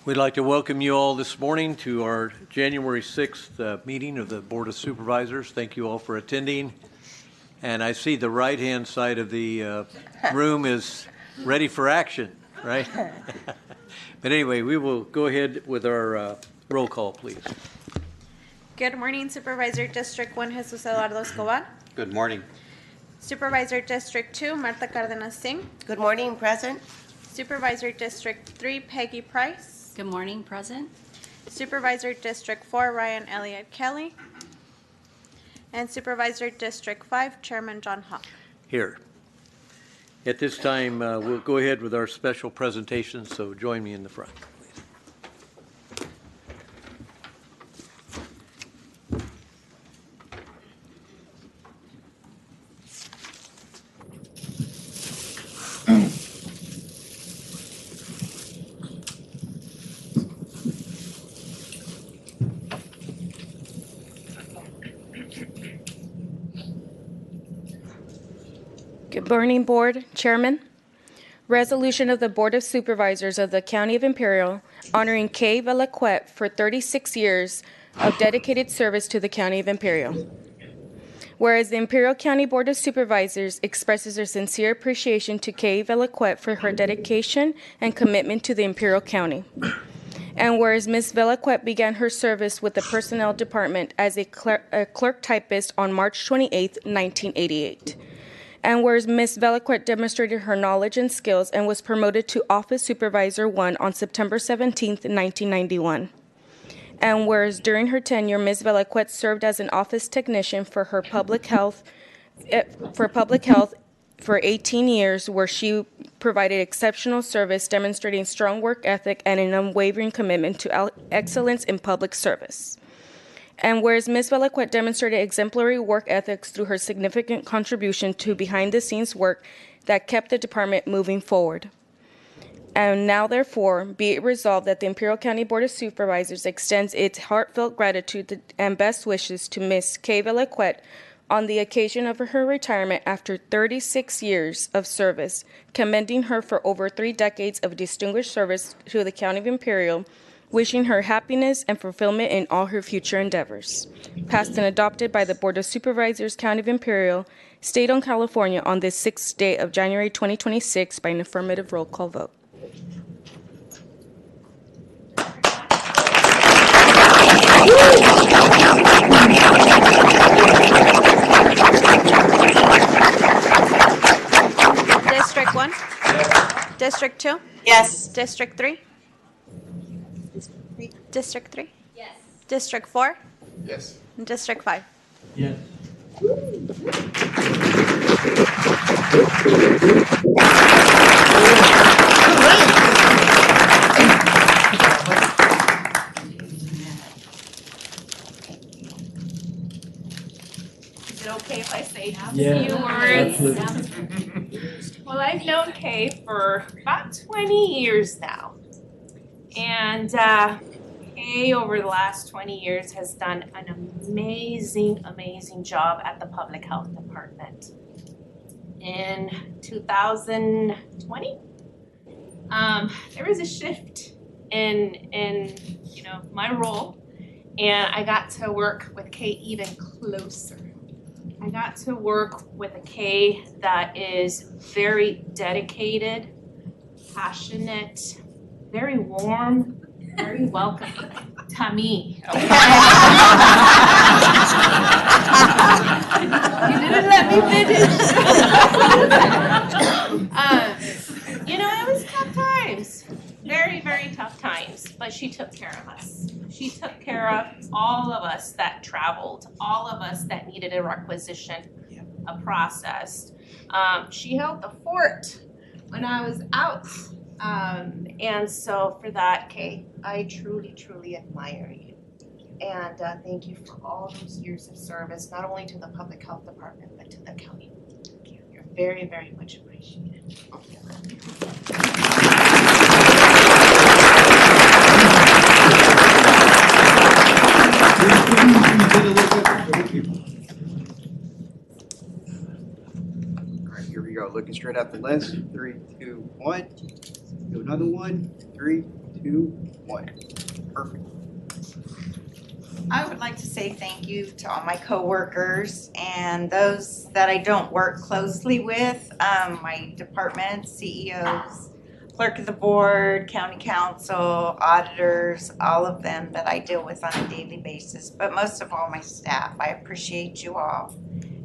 We'd like to welcome you all this morning to our January 6th meeting of the Board of Supervisors. Thank you all for attending. And I see the right-hand side of the room is ready for action, right? But anyway, we will go ahead with our roll call, please. Good morning, Supervisor District 1, Jesus Eduardo Escobar. Good morning. Supervisor District 2, Marta Cardenas Singh. Good morning, present. Supervisor District 3, Peggy Price. Good morning, present. Supervisor District 4, Ryan Elliott Kelly. And Supervisor District 5, Chairman John Hawk. Here. At this time, we'll go ahead with our special presentation, so join me in the front. Good morning, Board Chairman. Resolution of the Board of Supervisors of the County of Imperial honoring Kay Velaquette for 36 years of dedicated service to the County of Imperial. Whereas the Imperial County Board of Supervisors expresses their sincere appreciation to Kay Velaquette for her dedication and commitment to the Imperial County. And whereas Ms. Velaquette began her service with the Personnel Department as a clerk typist on March 28, 1988. And whereas Ms. Velaquette demonstrated her knowledge and skills and was promoted to Office Supervisor 1 on September 17, 1991. And whereas during her tenure, Ms. Velaquette served as an office technician for public health for 18 years, where she provided exceptional service, demonstrating strong work ethic and an unwavering commitment to excellence in public service. And whereas Ms. Velaquette demonstrated exemplary work ethics through her significant contribution to behind-the-scenes work that kept the department moving forward. And now, therefore, be it resolved that the Imperial County Board of Supervisors extends its heartfelt gratitude and best wishes to Ms. Kay Velaquette on the occasion of her retirement after 36 years of service, commending her for over 3 decades of distinguished service to the County of Imperial, wishing her happiness and fulfillment in all her future endeavors. Passed and adopted by the Board of Supervisors, County of Imperial, State of California on this 6th day of January 2026 by an affirmative roll call vote. District 1? District 2? Yes. District 3? District 3? Yes. District 4? Yes. And District 5? Yes. Is it okay if I say a Yeah, few words? Well, I've known Kay for about 20 years now. And Kay, over the last 20 years, has done an amazing, amazing job at the Public Health Department. In 2020, there was a shift in my role, and I got to work with Kay even closer. I got to work with a Kay that is very dedicated, passionate, very warm, very welcoming to me. You didn't let me finish. It was tough times. Very, very tough times. But she took care of us. She took care of all of us that traveled, all of us that needed a requisition, a process. She held the fort when I was out. And so for that, Kay, I truly, truly admire you. And thank you for all those years of service, not only to the Public Health Department, but to the county. You're very, very much appreciated. All right, here we go. Looking straight at the list. 3, 2, 1. Do another one. 3, 2, 1. Perfect. I would like to say thank you to all my coworkers and those that I don't work closely with, my departments, CEOs, clerk of the board, county council, auditors, all of them that I deal with on a daily basis, but most of all my staff. I appreciate you all,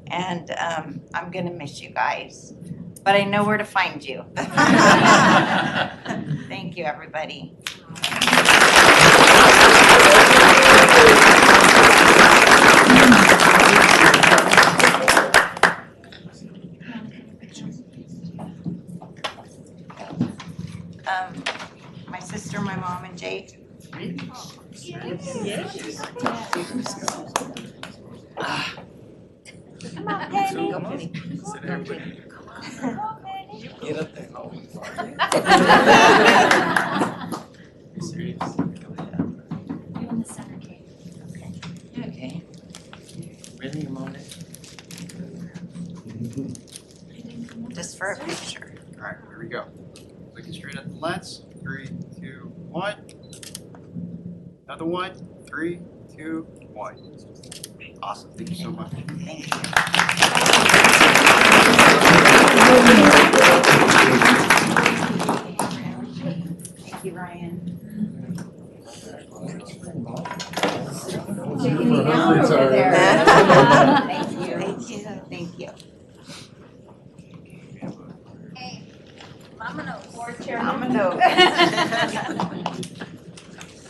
and I'm gonna miss you guys, but I know where to find you. Thank you, everybody. My sister, my mom, and Jake. Come on, Penny. Get up there. Okay. Ready, your mom? Just for a picture. All right, here we go. Looking straight at the lens. 3, 2, 1. Another one. 3, 2, 1. Awesome. Thank you so much. Thank you. Thank you, Ryan. Thank you. Thank you. Thank you. Board I'm Chairman, a no.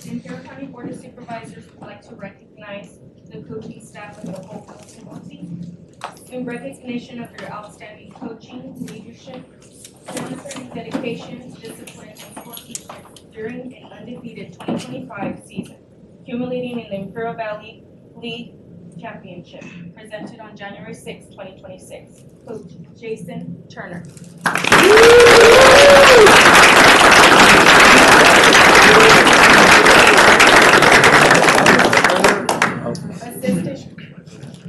the Imperial County Board of Supervisors would like to recognize the coaching staff of the whole coaching team in recognition of their outstanding coaching, leadership, demonstrating dedication, discipline, and sportsmanship during an undefeated 2025 season, culminating in the Imperial Valley League Championship, presented on January 6, 2026. Coach Jason Turner.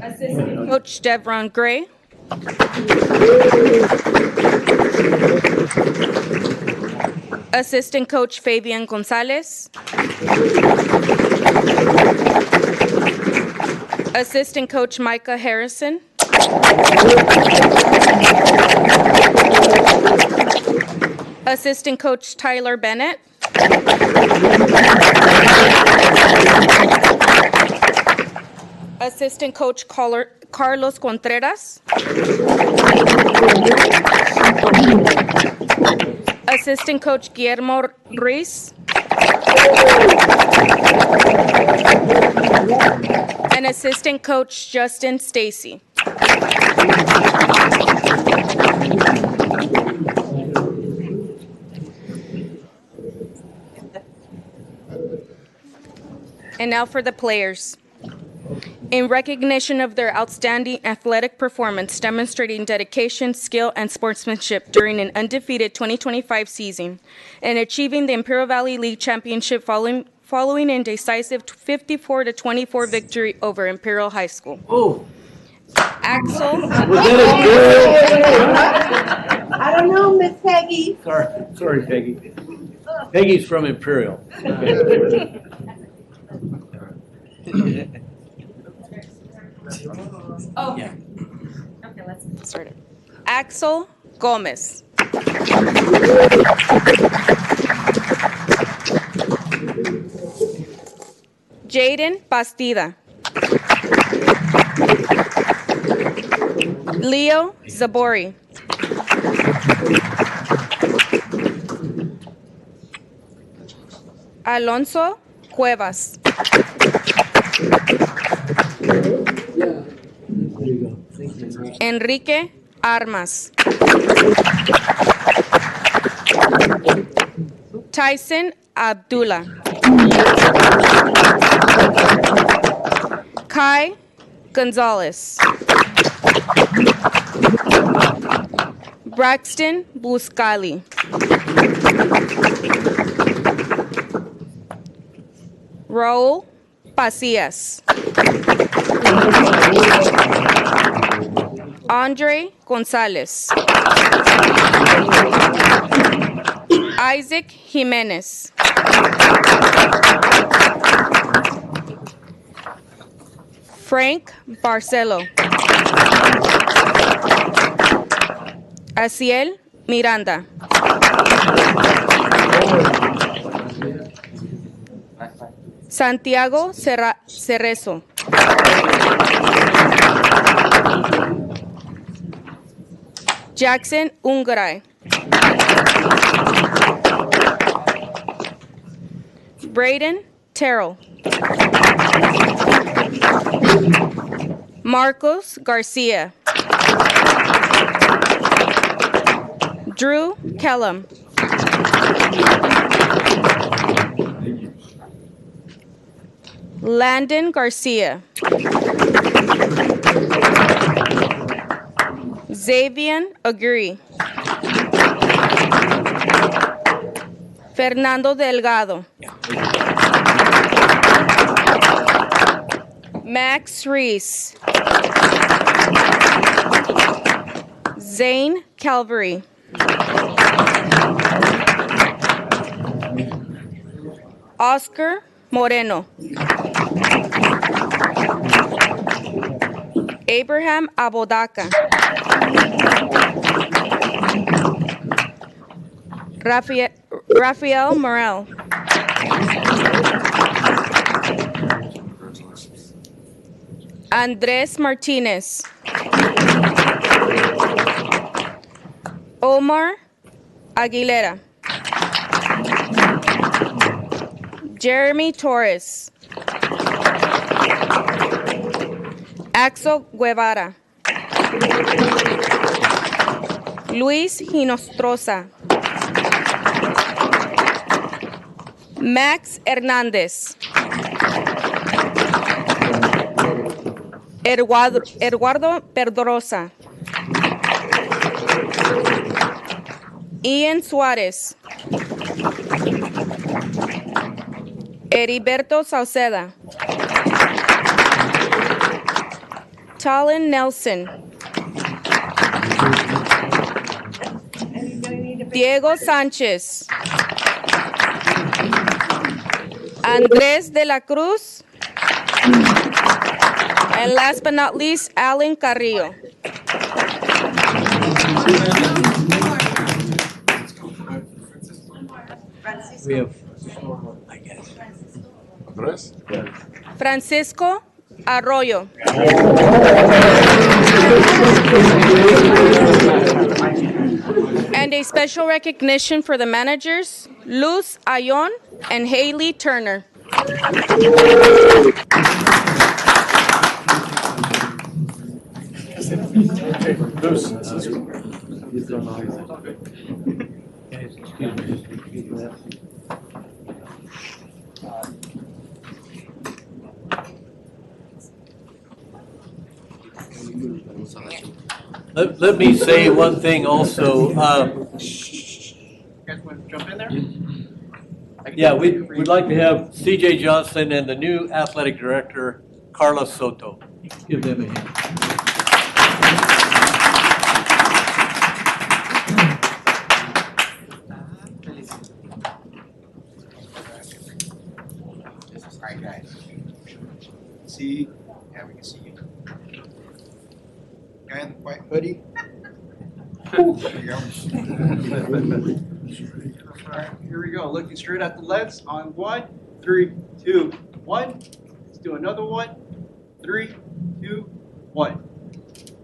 Assistant Coach Devron Gray. Assistant Coach Fabian Gonzalez. Assistant Coach Micah Harrison. Assistant Coach Tyler Bennett. Assistant Coach Carlos Contreras. Assistant Coach Guillermo Ruiz. And Assistant Coach Justin Stacy. And now for the players. In recognition of their outstanding athletic performance, demonstrating dedication, skill, and sportsmanship during an undefeated 2025 season, and achieving the Imperial Valley League Championship following a decisive 54-24 victory over Imperial High School. Oh, Axel, I don't know, Miss Peggy. sorry, Peggy. Peggy's from Imperial. Oh. Yeah. Okay, let's start it. Axel Gomez. Jaden Bastida. Leo Zabori. Alonso Cuevas. Enrique Armas. Tyson Abdullah. Kai Gonzalez. Braxton Buscali. Raul Pacias. Andre Gonzalez. Isaac Jimenez. Frank Barcelo. Asiel Miranda. Santiago Cerezo. Jackson Ungaray. Braden Terrell. Marcos Garcia. Drew Kellum. Landon Garcia. Xavier Aguri. Fernando Delgado. Max Reese. Zane Calvary. Oscar Moreno. Abraham Abodaca. Rafael Morel. Andres Martinez. Omar Aguilera. Jeremy Torres. Axel Guevara. Luis Hinostroza. Max Hernández. Eduardo Pedrosa. Ian Suárez. Heriberto Sauceda. Talon Nelson. Diego Sánchez. Andrés de la Cruz. And last but not least, Alan Carrillo. We have, I guess. Andrés? Francisco Arroyo. And a special recognition for the managers, Luz Ayon and Haley Turner. Let me say one thing also. You guys want to jump in there? Yeah, we'd like to have CJ Johnson and the new athletic director, Carlos Soto. Give them a hand. All right, guys. See, yeah, we can see you. Guy in the white hoodie. There you go. All right, here we go. Looking straight at the legs on 1, 3, 2, 1. Let's do another one. 3, 2, 1.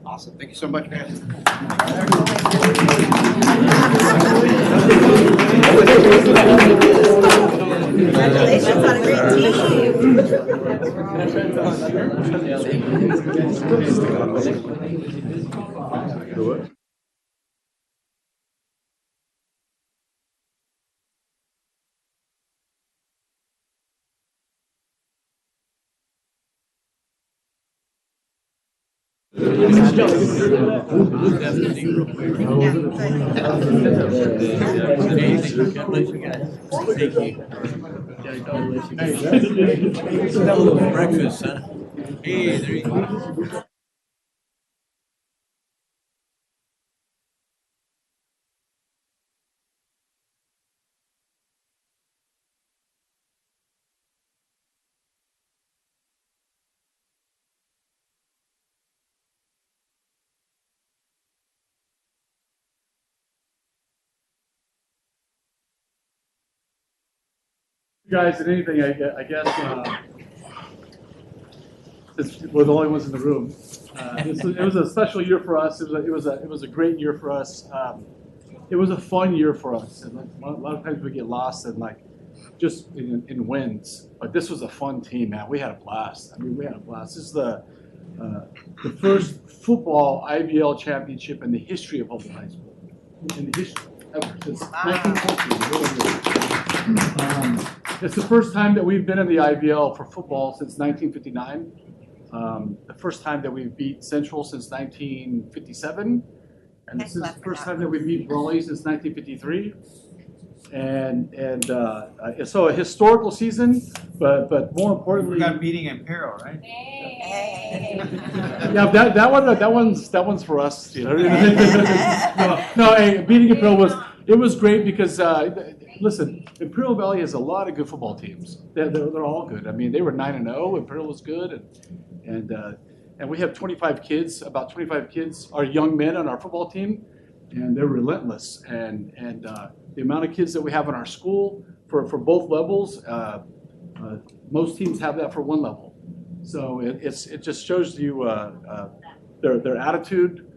Awesome. Thank you so much, guys. Congratulations on a great team. Breakfast, huh? Hey, there you go. guys than anything, I guess, since we're the only ones in the room. It was a special year for us. It was a great year for us. It was a fun year for us. And a lot of times we get lost in just in wins, but this was a fun team, man. We had a blast. I mean, we had a blast. This is the first football IVL championship in the history of Humboldt High School. In the history ever since 1914. It's the first time that we've been in the IVL for football since 1959. The first time that we've beat Central since 1957. And this is the first time that we beat Brawley since 1953. So a historical season, but more importantly, We got beating Imperial, right? yeah, that one's for us. You know, no, hey, beating Imperial was great because listen, Imperial Valley has a lot of good football teams. They're all good. I mean, they were 9-0. Imperial was good, and we have 25 kids. About 25 kids are young men on our football team, and they're relentless. And the amount of kids that we have in our school for both levels, most teams have that for one level. So it just shows you their attitude,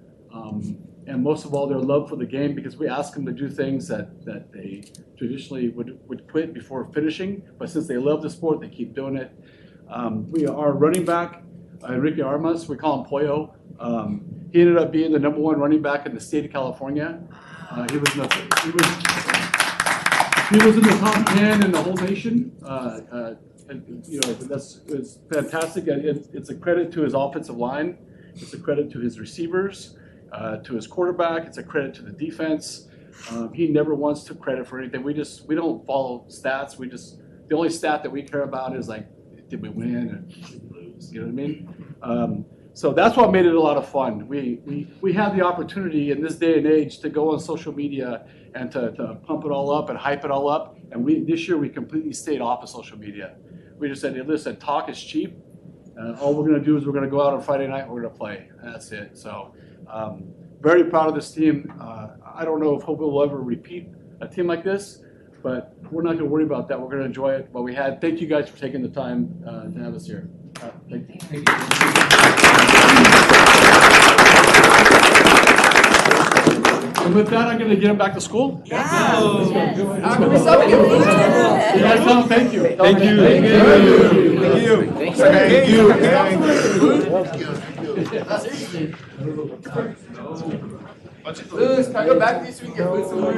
and most of all their love for the game, because we ask them to do things that they traditionally would quit before finishing, but since they love the sport, they keep doing it. Our running back, Enrique Armas, we call him Pollo. He ended up being the #1 running back in the state of California. He was in the top 10 in the whole nation. It's fantastic. It's a credit to his offensive line. It's a credit to his receivers, to his quarterback. It's a credit to the defense. He never once took credit for anything. We don't follow stats. The only stat that we care about is did we win or did we lose? You know what I mean? So that's what made it a lot of fun. We had the opportunity in this day and age to go on social media and to pump it all up and hype it all up. And this year we completely stayed off of social media. We just said, hey, listen, talk is cheap. All we're going to do is we're going to go out on Friday night and we're going to play. And that's it. So very proud of this team. I don't know if Hope will ever repeat a team like this, but we're not going to worry about that. We're going to enjoy it. What we had. Thank you guys for taking the time to have us here. Thank you. Thank you. And with that, I'm going to get him back to school. Yeah. Let's go. How can we stop you? Yeah, tell him thank you. Thank you. Thank you. Thank you. Luz, can I go back this week and put some more?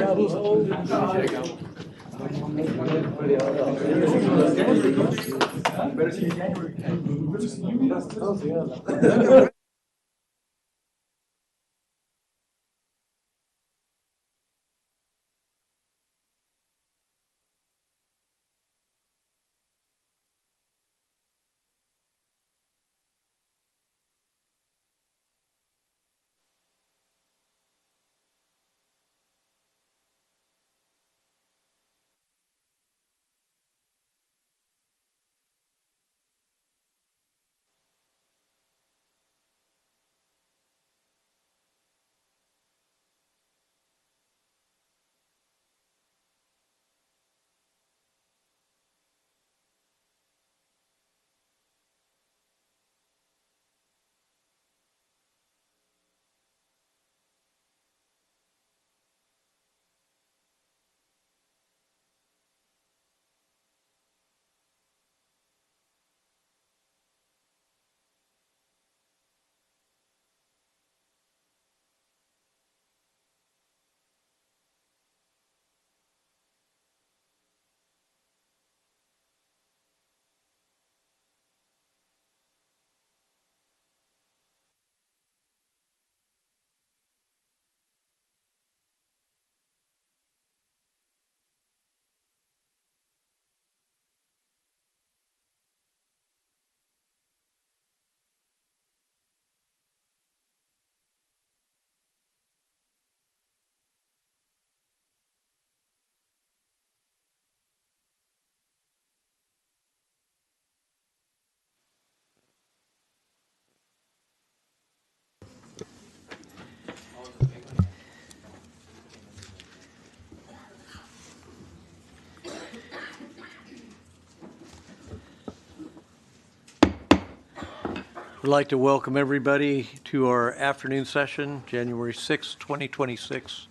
Would like to welcome everybody to our afternoon session, January 6, 2026.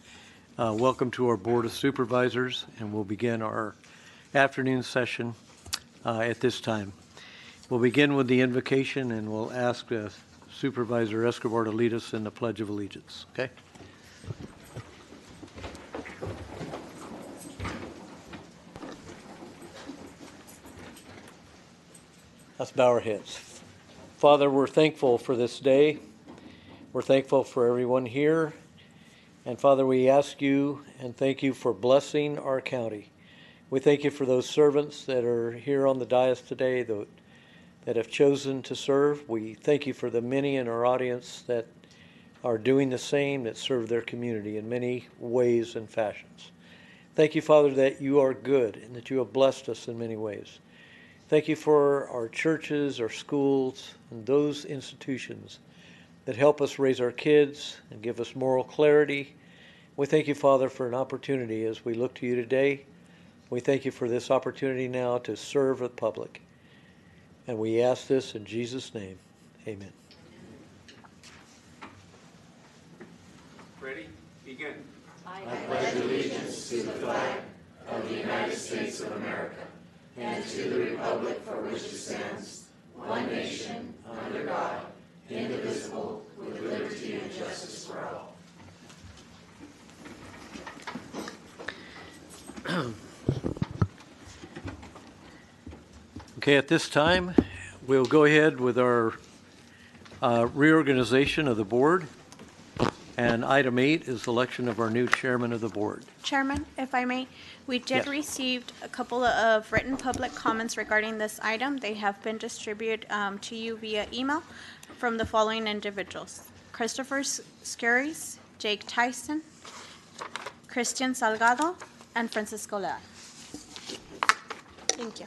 Welcome to our Board of Supervisors, and we'll begin our afternoon session at this time. We'll begin with the invocation, and we'll ask Supervisor Escobar to lead us in the Pledge of Allegiance. Okay? Let's bow our heads. Father, we're thankful for this day. We're thankful for everyone here. And Father, we ask you and thank you for blessing our county. We thank you for those servants that are here on the dais today that have chosen to serve. We thank you for the many in our audience that are doing the same, that serve their community in many ways and fashions. Thank you, Father, that you are good and that you have blessed us in many ways. Thank you for our churches, our schools, and those institutions that help us raise our kids and give us moral clarity. We thank you, Father, for an opportunity as we look to you today. We thank you for this opportunity now to serve the public. And we ask this in Jesus' name. Amen. Ready? Begin. I pledge allegiance to the flag of the United States of America and to the republic for which it stands, one nation, under God, indivisible, with liberty and justice for all. Okay, at this time, we'll go ahead with our reorganization of the board. And item 8 is election of our new chairman of the board. Chairman, if I may, we did Yes. receive a couple of written public comments regarding this item. They have been distributed to you via email from the following individuals: Christopher Scuries, Jake Tyson, Christian Salgado, and Francisco Leal. Thank you.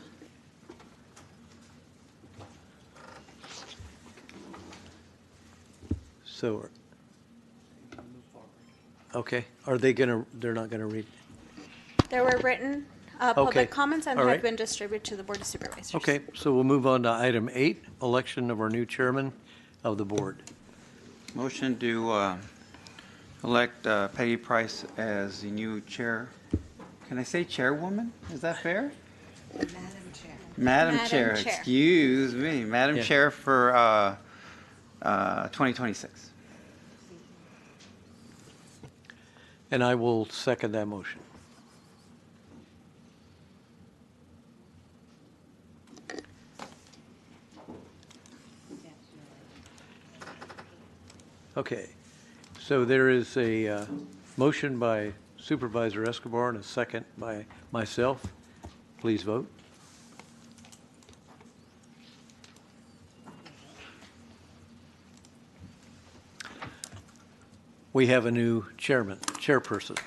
So, okay, they're not gonna read? There were written Okay. public comments and All have right. been distributed to the Board of Supervisors. Okay, so we'll move on to item 8, election of our new chairman of the board. Motion to elect Peggy Price as the new chair. Can I say chairwoman? Is that fair? Madam Chair. Madam Madam Chair, Chair. excuse me. Madam Yeah. Chair for 2026. And I will second that motion. Okay, so there is a motion by Supervisor Escobar and a second by myself. Please vote. We have a new chairperson.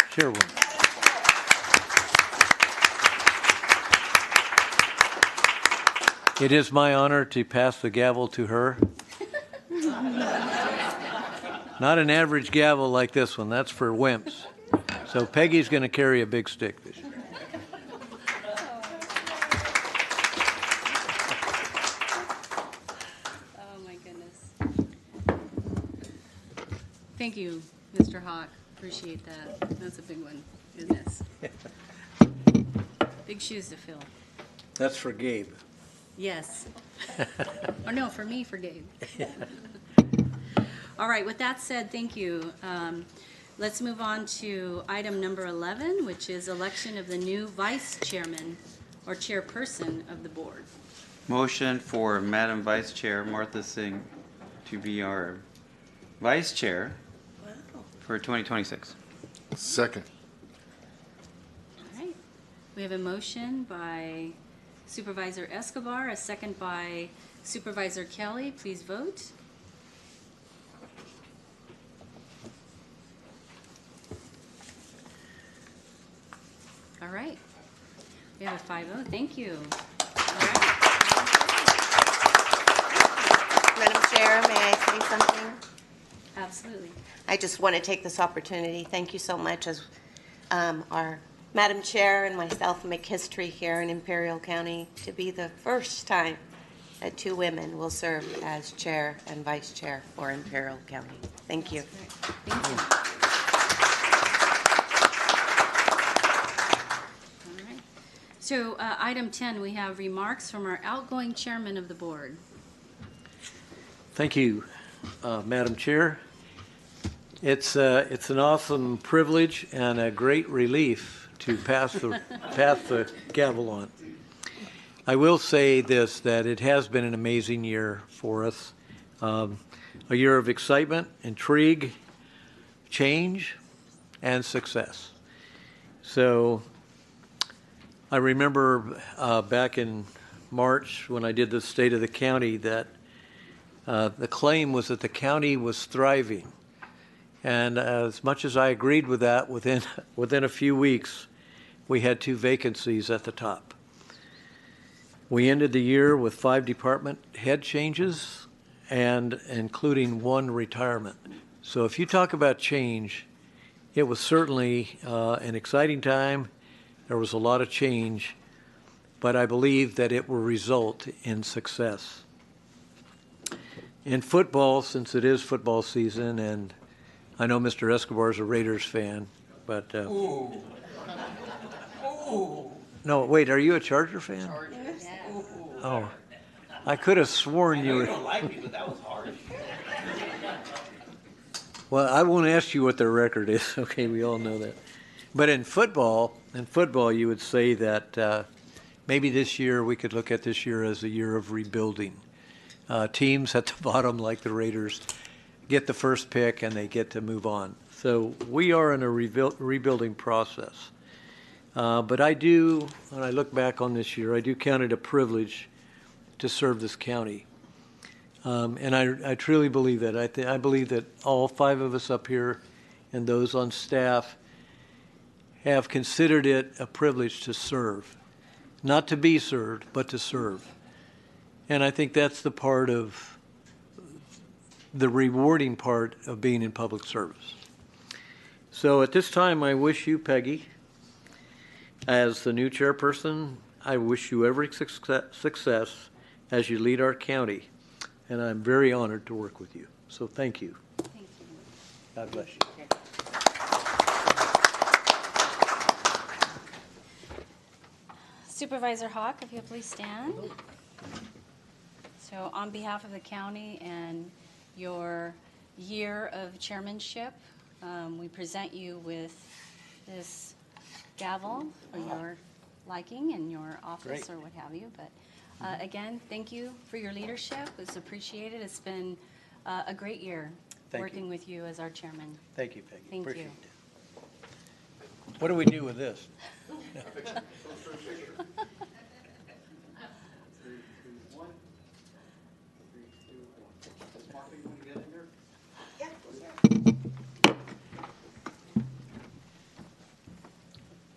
It is my honor to pass the gavel to her. Not an average gavel like this one, that's for wimps. So Peggy's going to carry a big stick this year. Oh, my goodness. Thank you, Mr. Hawk. Appreciate that. That's a big one. Goodness. Big shoes to fill. That's for Gabe. Yes. Or no, for me, for Gabe. All right, with that said, thank you. Let's move on to item number 11, which is election of the new vice chairman or chairperson of the board. Motion for Madam Vice Chair Martha Singh to be our vice chair for 2026. Second. All right. We have a motion by Supervisor Escobar, a second by Supervisor Kelly. Please vote. All right. We have a 5-0. Thank you. All right. Madam Chair, may I say something? Absolutely. I just want to take this opportunity. Thank you so much as our Madam Chair and myself make history here in Imperial County to be the first time that 2 women will serve as chair and vice chair for Imperial County. Thank you. Thank you. All right. So item 10, we have remarks from our outgoing chairman of the board. Thank you, Madam Chair. It's an awesome privilege and a great relief to pass the gavel on. I will say this, that it has been an amazing year for us. A year of excitement, intrigue, change, and success. So I remember back in March when I did the State of the County that the claim was that the county was thriving. And as much as I agreed with that, within a few weeks, we had 2 vacancies at the top. We ended the year with 5 department head changes and including 1 retirement. So if you talk about change, it was certainly an exciting time. There was a lot of change, but I believe that it will result in success. In football, since it is football season, and I know Mr. Escobar is a Raiders fan, but no, wait, are you a Charger fan? Oh, I could have sworn you were. don't like me, but that was hard. Well, I won't ask you what their record is. Okay, we all know that. But in football, you would say that maybe this year we could look at this year as a year of rebuilding. Teams at the bottom, like the Raiders, get the first pick and they get to move on. So we are in a rebuilding process. But I do, when I look back on this year, I do count it a privilege to serve this county. And I truly believe that. I believe that all 5 of us up here and those on staff have considered it a privilege to serve. Not to be served, but to serve. And I think that's the part of the rewarding part of being in public service. So at this time, I wish you, Peggy, as the new chairperson, I wish you every success as you lead our county. And I'm very honored to work with you. So thank you. Thank you. God bless you. Supervisor Hawk, if you'll please stand. So on behalf of the county and your year of chairmanship, we present you with this gavel for your liking in your office. Great. Or what have you. But again, thank you for your leadership. It's appreciated. It's been a great year working with you as our chairman. Thank you, Peggy. Thank Appreciate you. it. What do we do with this?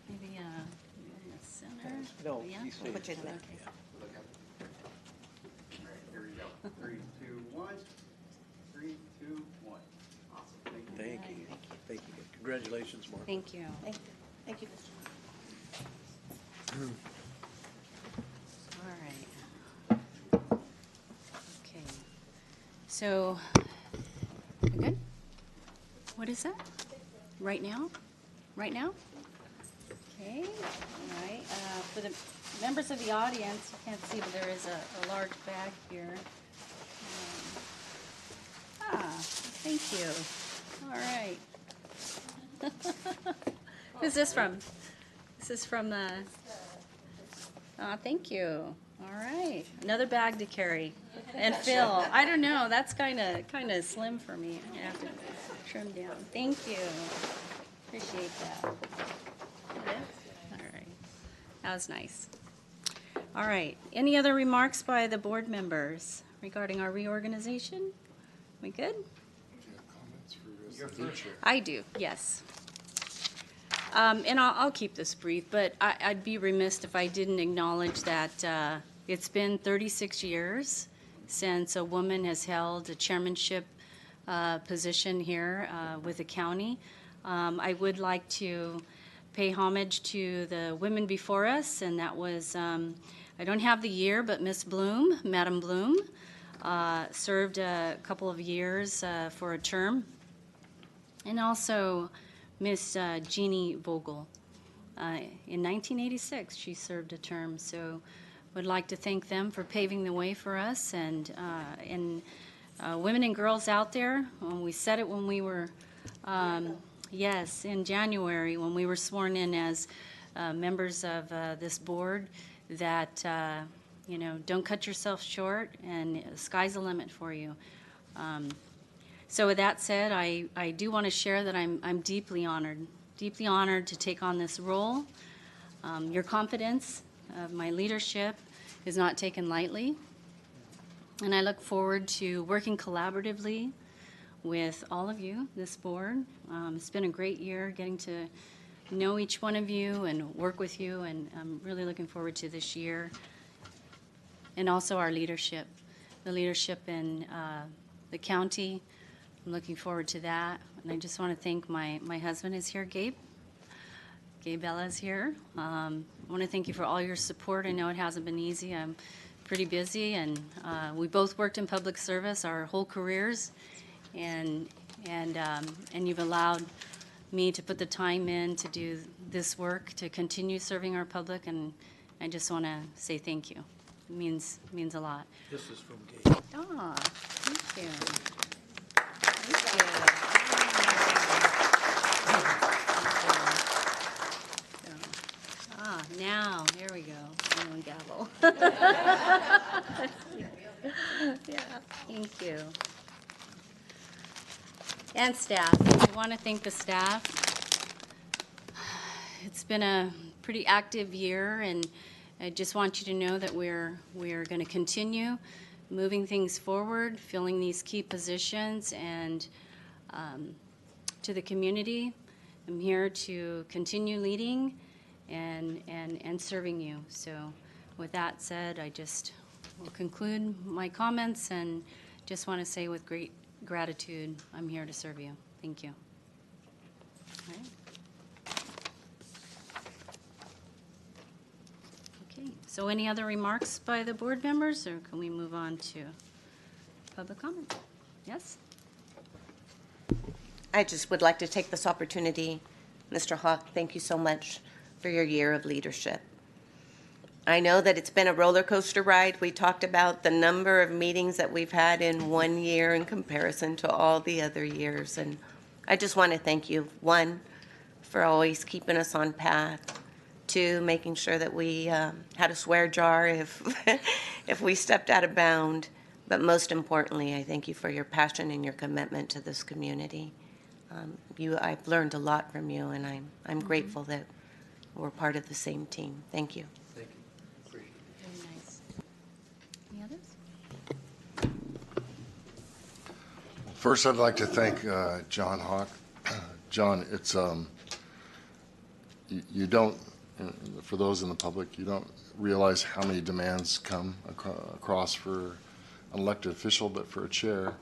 Maybe in the center. No, Yeah? you see. Put it in there. Okay. Here we go. 3, 2, 1. 3, 2, 1. Awesome. Thank you. Thank you. Congratulations, Mark. Thank you. Thank you. All right. Okay. So, we good? What is that? Right now? Right now? Okay. All right. For the members of the audience, you can't see, but there is a large bag here. Thank you. All right. Who's this from? This is from the. Thank you. All right, another bag to carry and fill. I don't know. That's kind of slim for me. I have to trim down. Thank you. Appreciate that. All right, that was nice. All right. Any other remarks by the board members regarding our reorganization? We good? I do, yes. And I'll keep this brief, but I'd be remiss if I didn't acknowledge that it's been 36 years since a woman has held a chairmanship position here with the county. I would like to pay homage to the women before us, and that was I don't have the year, but Miss Bloom, Madam Bloom, served a couple of years for a term. And also Miss Jeannie Vogel. In 1986, she served a term. So would like to thank them for paving the way for us. And women and girls out there, we said it when we were, yes, in January, when we were sworn in as members of this board, that, don't cut yourself short, and the sky's the limit for you. So with that said, I do want to share that I'm deeply honored to take on this role. Your confidence of my leadership is not taken lightly, and I look forward to working collaboratively with all of you, this board. It's been a great year getting to know each one of you and work with you, and I'm really looking forward to this year. And also our leadership, the leadership in the county. I'm looking forward to that. And I just want to thank my husband is here, Gabe. Gabe Bella's here. I want to thank you for all your support. I know it hasn't been easy. I'm pretty busy, and we both worked in public service our whole careers, and you've allowed me to put the time in to do this work, to continue serving our public, and I just want to say thank you. It means a lot. This is from Gabe. Oh, thank you. Now, here we go. Gavel. Yeah, thank you. And staff. I want to thank the staff. It's been a pretty active year, and I just want you to know that we're going to continue moving things forward, filling these key positions, and to the community. I'm here to continue leading and serving you. So with that said, I just will conclude my comments and just want to say with great gratitude, I'm here to serve you. Thank you. All right. Okay, so any other remarks by the board members, or can we move on to public comment? Yes? I just would like to take this opportunity, Mr. Hawk, thank you so much for your year of leadership. I know that it's been a roller coaster ride. We talked about the number of meetings that we've had in 1 year in comparison to all the other years. And I just want to thank you, one, for always keeping us on path, two, making sure that we had a swear jar if, if we stepped out of bound. But most importantly, I thank you for your passion and your commitment to this community. I've learned a lot from you, and I'm grateful that we're part of the same team. Thank you. Thank you. Appreciate it. Very nice. Any others? First, I'd like to thank John Hawk. John, it's you don't, for those in the public, you don't realize how many demands come across for an elected official, but for a chair.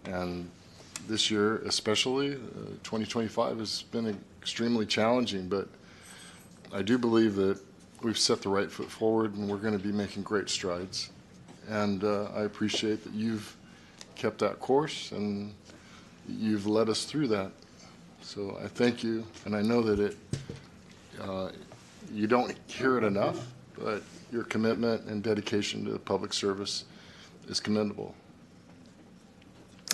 And this year, especially, 2025 has been extremely challenging, but I do believe that we've set the right foot forward, and we're going to be making great strides. And I appreciate that you've kept that course, and you've led us through that. So I thank you, and I know that you don't hear it enough, but your commitment and dedication to public service is commendable.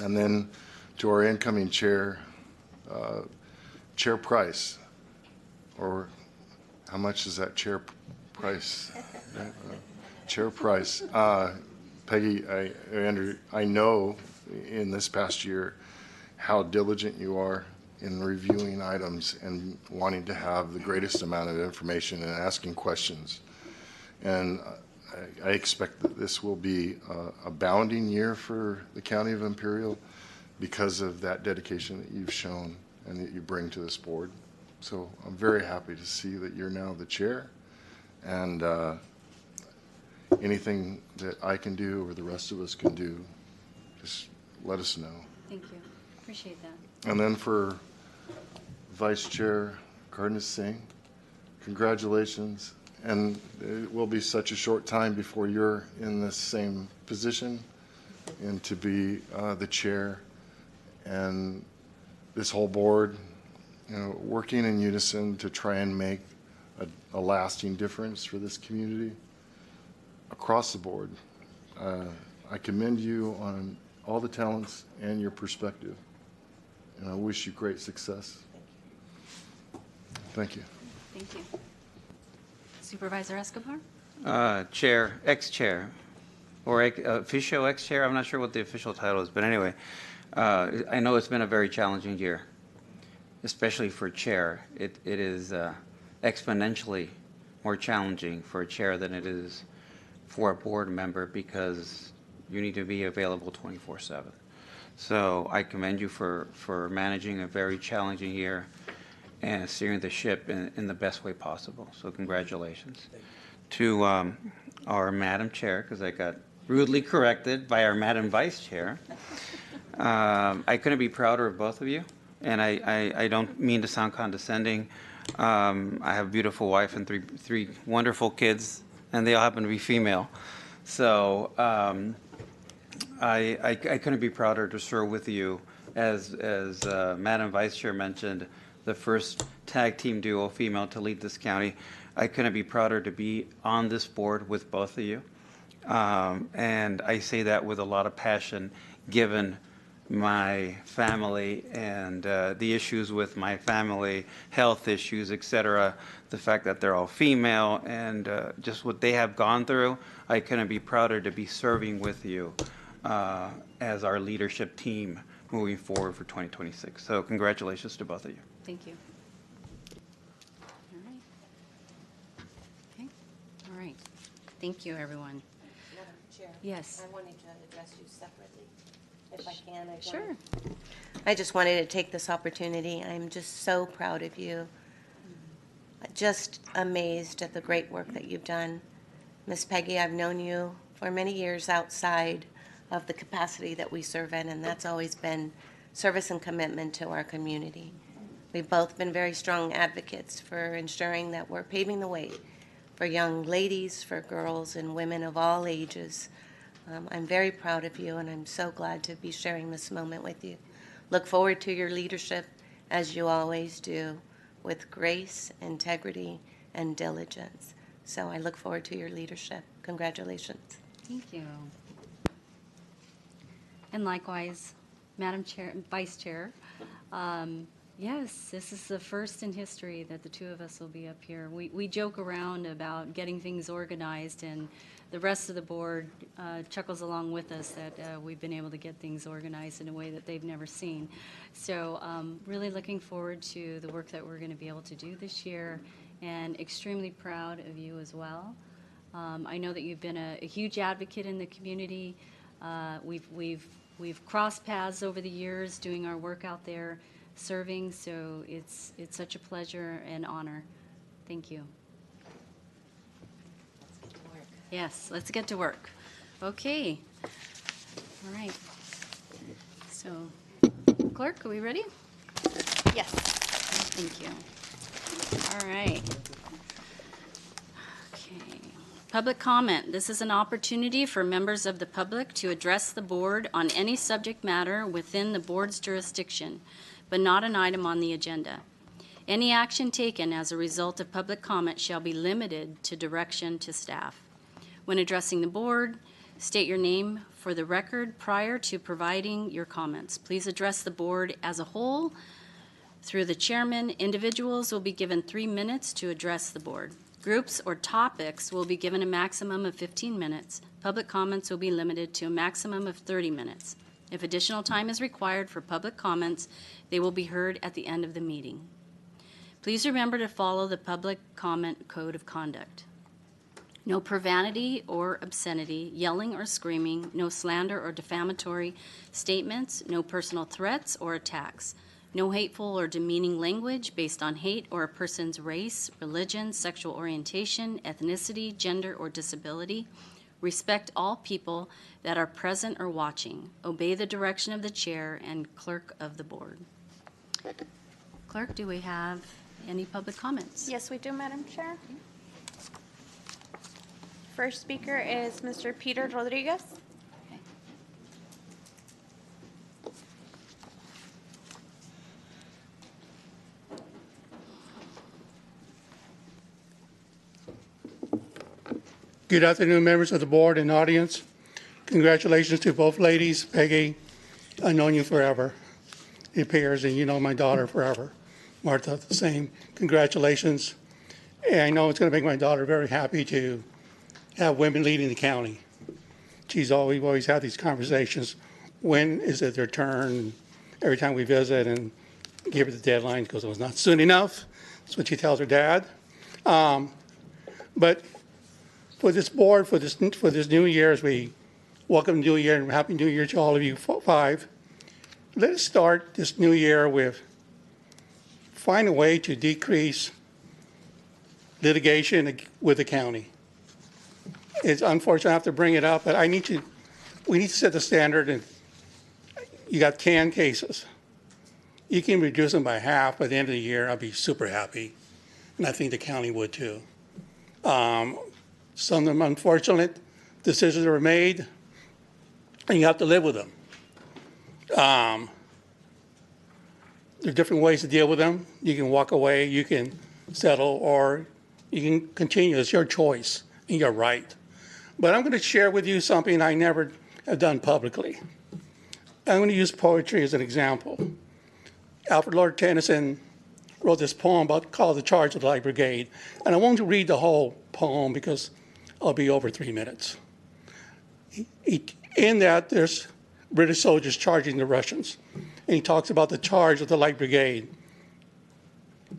And then to our incoming chair, Chair Price, or how much is that Chair Price? Chair Price. Peggy, I know in this past year how diligent you are in reviewing items and wanting to have the greatest amount of information and asking questions. And I expect that this will be a bounding year for the County of Imperial because of that dedication that you've shown and that you bring to this board. So I'm very happy to see that you're now the chair, and anything that I can do or the rest of us can do, just let us know. Thank you. Appreciate that. And then for Vice Chair Cardenas Singh, congratulations, And it will be such a short time before you're in the same position, and to be the chair and this whole board, working in unison to try and make a lasting difference for this community across the board. I commend you on all the talents and your perspective, and I wish you great success. Thank you. Thank you. Supervisor Escobar? Chair, ex-chair, or official ex-chair, I'm not sure what the official title is, but anyway, I know it's been a very challenging year, especially for chair. It is exponentially more challenging for a chair than it is for a board member, because you need to be available 24/7. So I commend you for managing a very challenging year and steering the ship in the best way possible. So congratulations. To our Madam Chair, because I got rudely corrected by our Madam Vice Chair. I couldn't be prouder of both of you, and I don't mean to sound condescending. I have a beautiful wife and three wonderful kids, and they all happen to be female. So I couldn't be prouder to serve with you. As Madam Vice Chair mentioned, the first tag team duo female to lead this county. I couldn't be prouder to be on this board with both of you. And I say that with a lot of passion, given my family and the issues with my family, health issues, etc., the fact that they're all female, and just what they have gone through. I couldn't be prouder to be serving with you as our leadership team moving forward for 2026. So congratulations to both of you. Thank you. All right. Okay. All right. Thank you, everyone. Madam Chair? Yes. I wanted to address you separately, if I can. Sure. I just wanted to take this opportunity. I'm just so proud of you. Just amazed at the great work that you've done. Miss Peggy, I've known you for many years outside of the capacity that we serve in, and that's always been service and commitment to our community. We've both been very strong advocates for ensuring that we're paving the way for young ladies, for girls and women of all ages. I'm very proud of you, and I'm so glad to be sharing this moment with you. Look forward to your leadership, as you always do, with grace, integrity, and diligence. So I look forward to your leadership. Congratulations. Thank you. And likewise, Madam Chair, Vice Chair, yes, this is the first in history that the two of us will be up here. We joke around about getting things organized, and the rest of the board chuckles along with us that we've been able to get things organized in a way that they've never seen. So really looking forward to the work that we're going to be able to do this year, and extremely proud of you as well. I know that you've been a huge advocate in the community. We've crossed paths over the years doing our work out there, serving, so it's such a pleasure and honor. Thank you. Let's get to work. Yes, let's get to work. Okay. All right. So, clerk, are we ready? Yes. Thank you. All right. Okay. Public comment. This is an opportunity for members of the public to address the board on any subject matter within the board's jurisdiction, but not an item on the agenda. Any action taken as a result of public comment shall be limited to direction to staff. When addressing the board, state your name for the record prior to providing your comments. Please address the board as a whole. Through the chairman, individuals will be given 3 minutes to address the board. Groups or topics will be given a maximum of 15 minutes. Public comments will be limited to a maximum of 30 minutes. If additional time is required for public comments, they will be heard at the end of the meeting. Please remember to follow the public comment code of conduct. No profanity or obscenity, yelling or screaming, no slander or defamatory statements, no personal threats or attacks. No hateful or demeaning language based on hate or a person's race, religion, sexual orientation, ethnicity, gender, or disability. Respect all people that are present or watching. Obey the direction of the chair and clerk of the board. Clerk, do we have any public comments? Yes, we do, Madam Chair. First speaker is Mr. Peter Rodriguez. Good afternoon, members of the board and audience. Congratulations to both ladies. Peggy, I've known you forever. It appears, and you know my daughter forever. Martha, the same. Congratulations. And I know it's going to make my daughter very happy to have women leading the county. We've always had these conversations. When is it their turn? Every time we visit and give her the deadline, because it was not soon enough. That's what she tells her dad. But for this board, for this new year, as we welcome the new year and happy new year to all of you five, let us start this new year with find a way to decrease litigation with the county. It's unfortunate I have to bring it up, but we need to set the standard. And you got 10 cases. You can reduce them by half by the end of the year. I'll be super happy, and I think the county would too. Some of them unfortunate decisions were made, and you have to live with them. There are different ways to deal with them. You can walk away, you can settle, or you can continue. It's your choice and your right. But I'm going to share with you something I never have done publicly. I'm going to use poetry as an example. Alfred Lord Tennyson wrote this poem called The Charge of the Light Brigade. And I won't read the whole poem because I'll be over 3 minutes. In that, there's British soldiers charging the Russians. And he talks about the charge of the Light Brigade.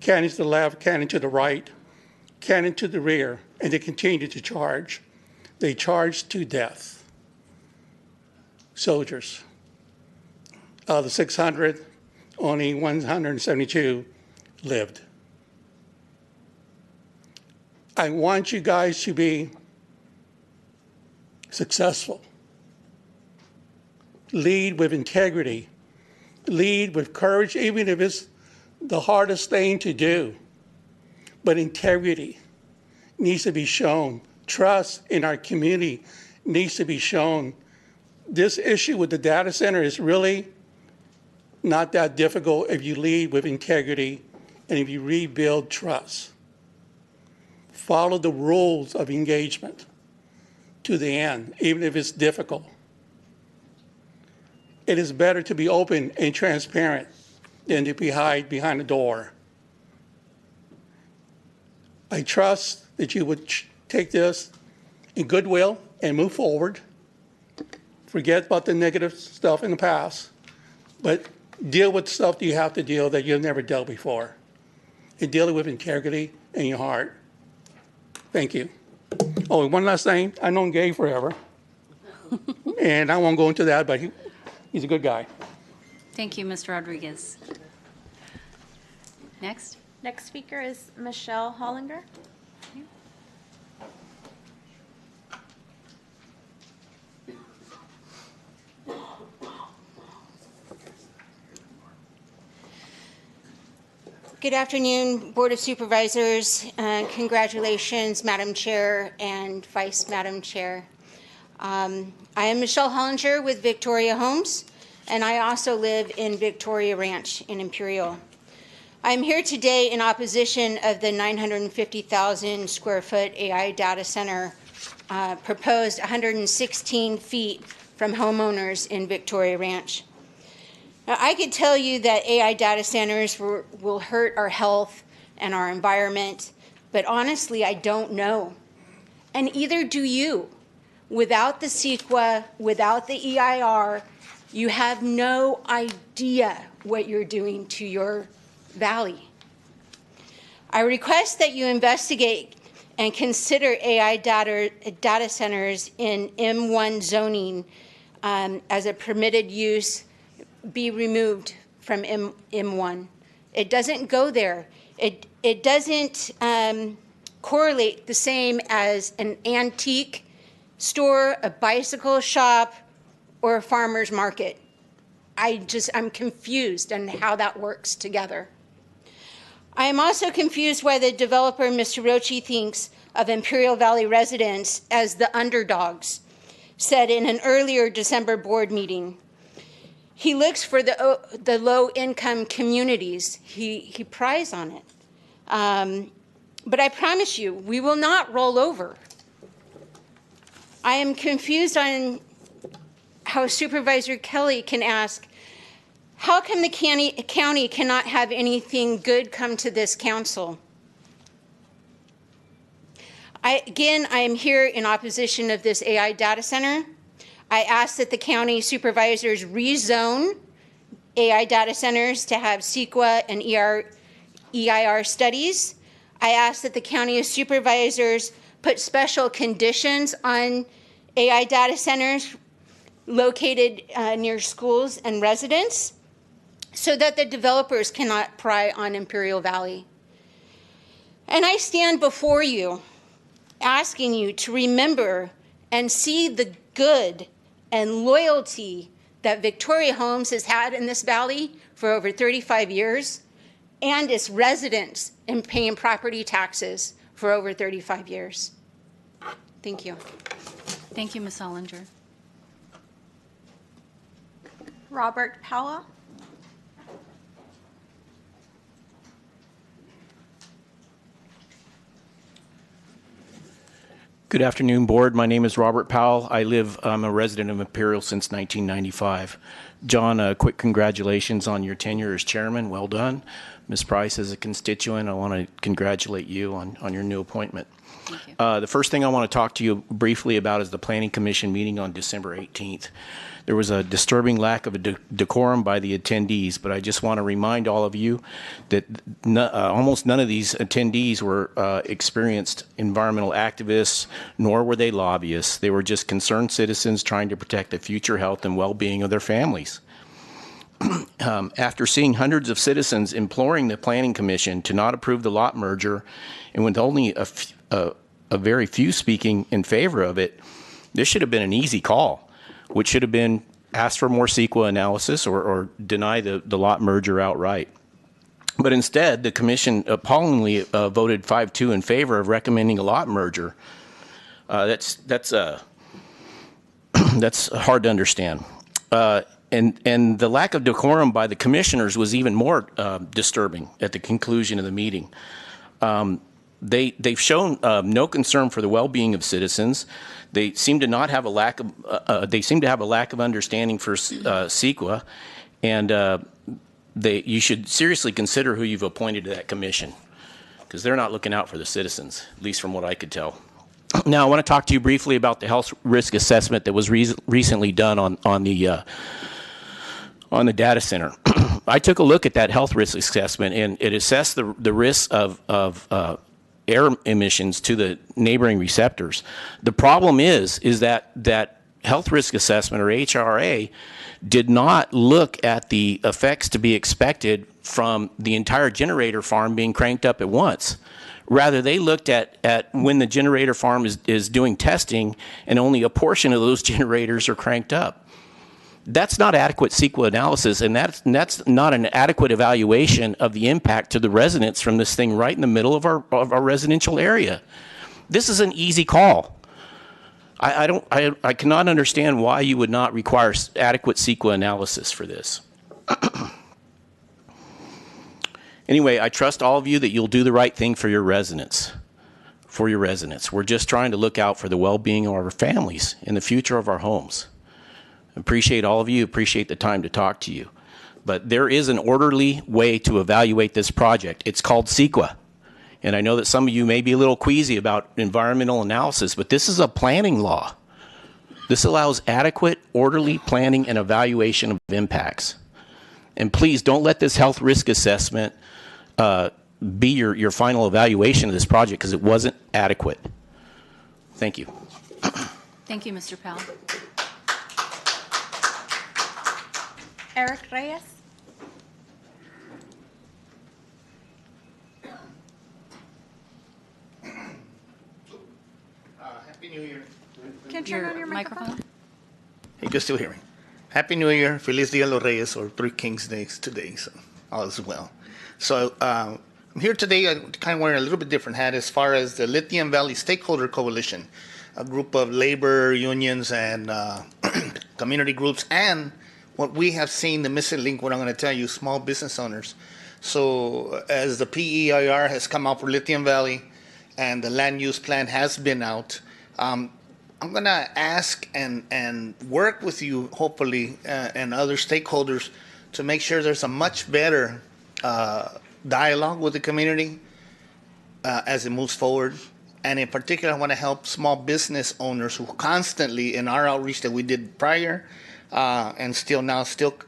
Cannon to the left, cannon to the right, cannon to the rear, and they continue to charge. They charged to death. Soldiers. Of the 600, only 172 lived. I want you guys to be successful. Lead with integrity. Lead with courage, even if it's the hardest thing to do. But integrity needs to be shown. Trust in our community needs to be shown. This issue with the data center is really not that difficult if you lead with integrity and if you rebuild trust. Follow the rules of engagement to the end, even if it's difficult. It is better to be open and transparent than to be hide behind a door. I trust that you would take this in goodwill and move forward. Forget about the negative stuff in the past, but deal with stuff that you have to deal that you've never dealt before. And deal it with integrity in your heart. Thank you. Oh, one last thing. I've known Gabe forever. And I won't go into that, but he's a good guy. Thank you, Mr. Rodriguez. Next. Next speaker is Michelle Hollinger. Good afternoon, Board of Supervisors. Congratulations, Madam Chair and Vice Madam Chair. I am Michelle Hollinger with Victoria Homes, and I also live in Victoria Ranch in Imperial. I'm here today in opposition of the 950,000 square foot AI data center proposed 116 feet from homeowners in Victoria Ranch. Now, I could tell you that AI data centers will hurt our health and our environment, but honestly, I don't know. And either do you. Without the CEQA, without the EIR, you have no idea what you're doing to your valley. I request that you investigate and consider AI data centers in M1 zoning as a permitted use be removed from M1. It doesn't go there. It doesn't correlate the same as an antique store, a bicycle shop, or a farmer's market. I'm confused on how that works together. I am also confused why the developer, Mr. Rochi, thinks of Imperial Valley residents as the underdogs, said in an earlier December board meeting. He looks for the low-income communities. He pries on it. But I promise you, we will not roll over. I am confused on how Supervisor Kelly can ask, how come the county cannot have anything good come to this council? I am here in opposition of this AI data center. I ask that the county supervisors rezone AI data centers to have CEQA and EIR studies. I ask that the county supervisors put special conditions on AI data centers located near schools and residents so that the developers cannot pry on Imperial Valley. And I stand before you asking you to remember and see the good and loyalty that Victoria Homes has had in this valley for over 35 years, and its residents in paying property taxes for over 35 years. Thank you. Thank you, Ms. Hollinger. Robert Powell. Good afternoon, Board. My name is Robert Powell. I'm a resident of Imperial since 1995. John, quick congratulations on your tenure as chairman. Well done. Ms. Price, as a constituent, I want to congratulate you on your new appointment. Thank you. The first thing I want to talk to you briefly about is the Planning Commission meeting on December 18th. There was a disturbing lack of decorum by the attendees, but I just want to remind all of you that almost none of these attendees were experienced environmental activists, nor were they lobbyists. They were just concerned citizens trying to protect the future health and well-being of their families. After seeing hundreds of citizens imploring the Planning Commission to not approve the lot merger, and with only a very few speaking in favor of it, this should have been an easy call, which should have been ask for more CEQA analysis or deny the lot merger outright. But instead, the commission appallingly voted 5-2 in favor of recommending a lot merger. That's hard to understand. And the lack of decorum by the commissioners was even more disturbing at the conclusion of the meeting. They've shown no concern for the well-being of citizens. They seem to not have a lack of. They seem to have a lack of understanding for CEQA, and you should seriously consider who you've appointed to that commission, because they're not looking out for the citizens, at least from what I could tell. Now, I want to talk to you briefly about the health risk assessment that was recently done on the data center. I took a look at that health risk assessment, and it assessed the risks of air emissions to the neighboring receptors. The problem is that health risk assessment, or HRA, did not look at the effects to be expected from the entire generator farm being cranked up at once. Rather, they looked at when the generator farm is doing testing and only a portion of those generators are cranked up. That's not adequate CEQA analysis, and that's not an adequate evaluation of the impact to the residents from this thing right in the middle of our residential area. This is an easy call. I cannot understand why you would not require adequate CEQA analysis for this. Anyway, I trust all of you that you'll do the right thing for your residents. We're just trying to look out for the well-being of our families and the future of our homes. Appreciate all of you, appreciate the time to talk to you. But there is an orderly way to evaluate this project. It's called CEQA. And I know that some of you may be a little queasy about environmental analysis, but this is a planning law. This allows adequate, orderly planning and evaluation of impacts. And please don't let this health risk assessment be your final evaluation of this project, because it wasn't adequate. Thank you. Thank you, Mr. Powell. Eric Reyes. Happy New Year. Can you turn on your microphone? You can still hear me. Happy New Year. Feliz Dia de los Reyes, or Three Kings Days today, so all is well. So I'm here today kind of wearing a little bit different hat as far as the Lithium Valley Stakeholder Coalition, a group of labor unions and community groups, and what we have seen, the missing link, what I'm going to tell you, small business owners. So as the PEIR has come out for Lithium Valley and the land use plan has been out, I'm going to ask and work with you, hopefully, and other stakeholders to make sure there's a much better dialogue with the community as it moves forward. And in particular, I want to help small business owners who constantly, in our outreach that we did prior, and still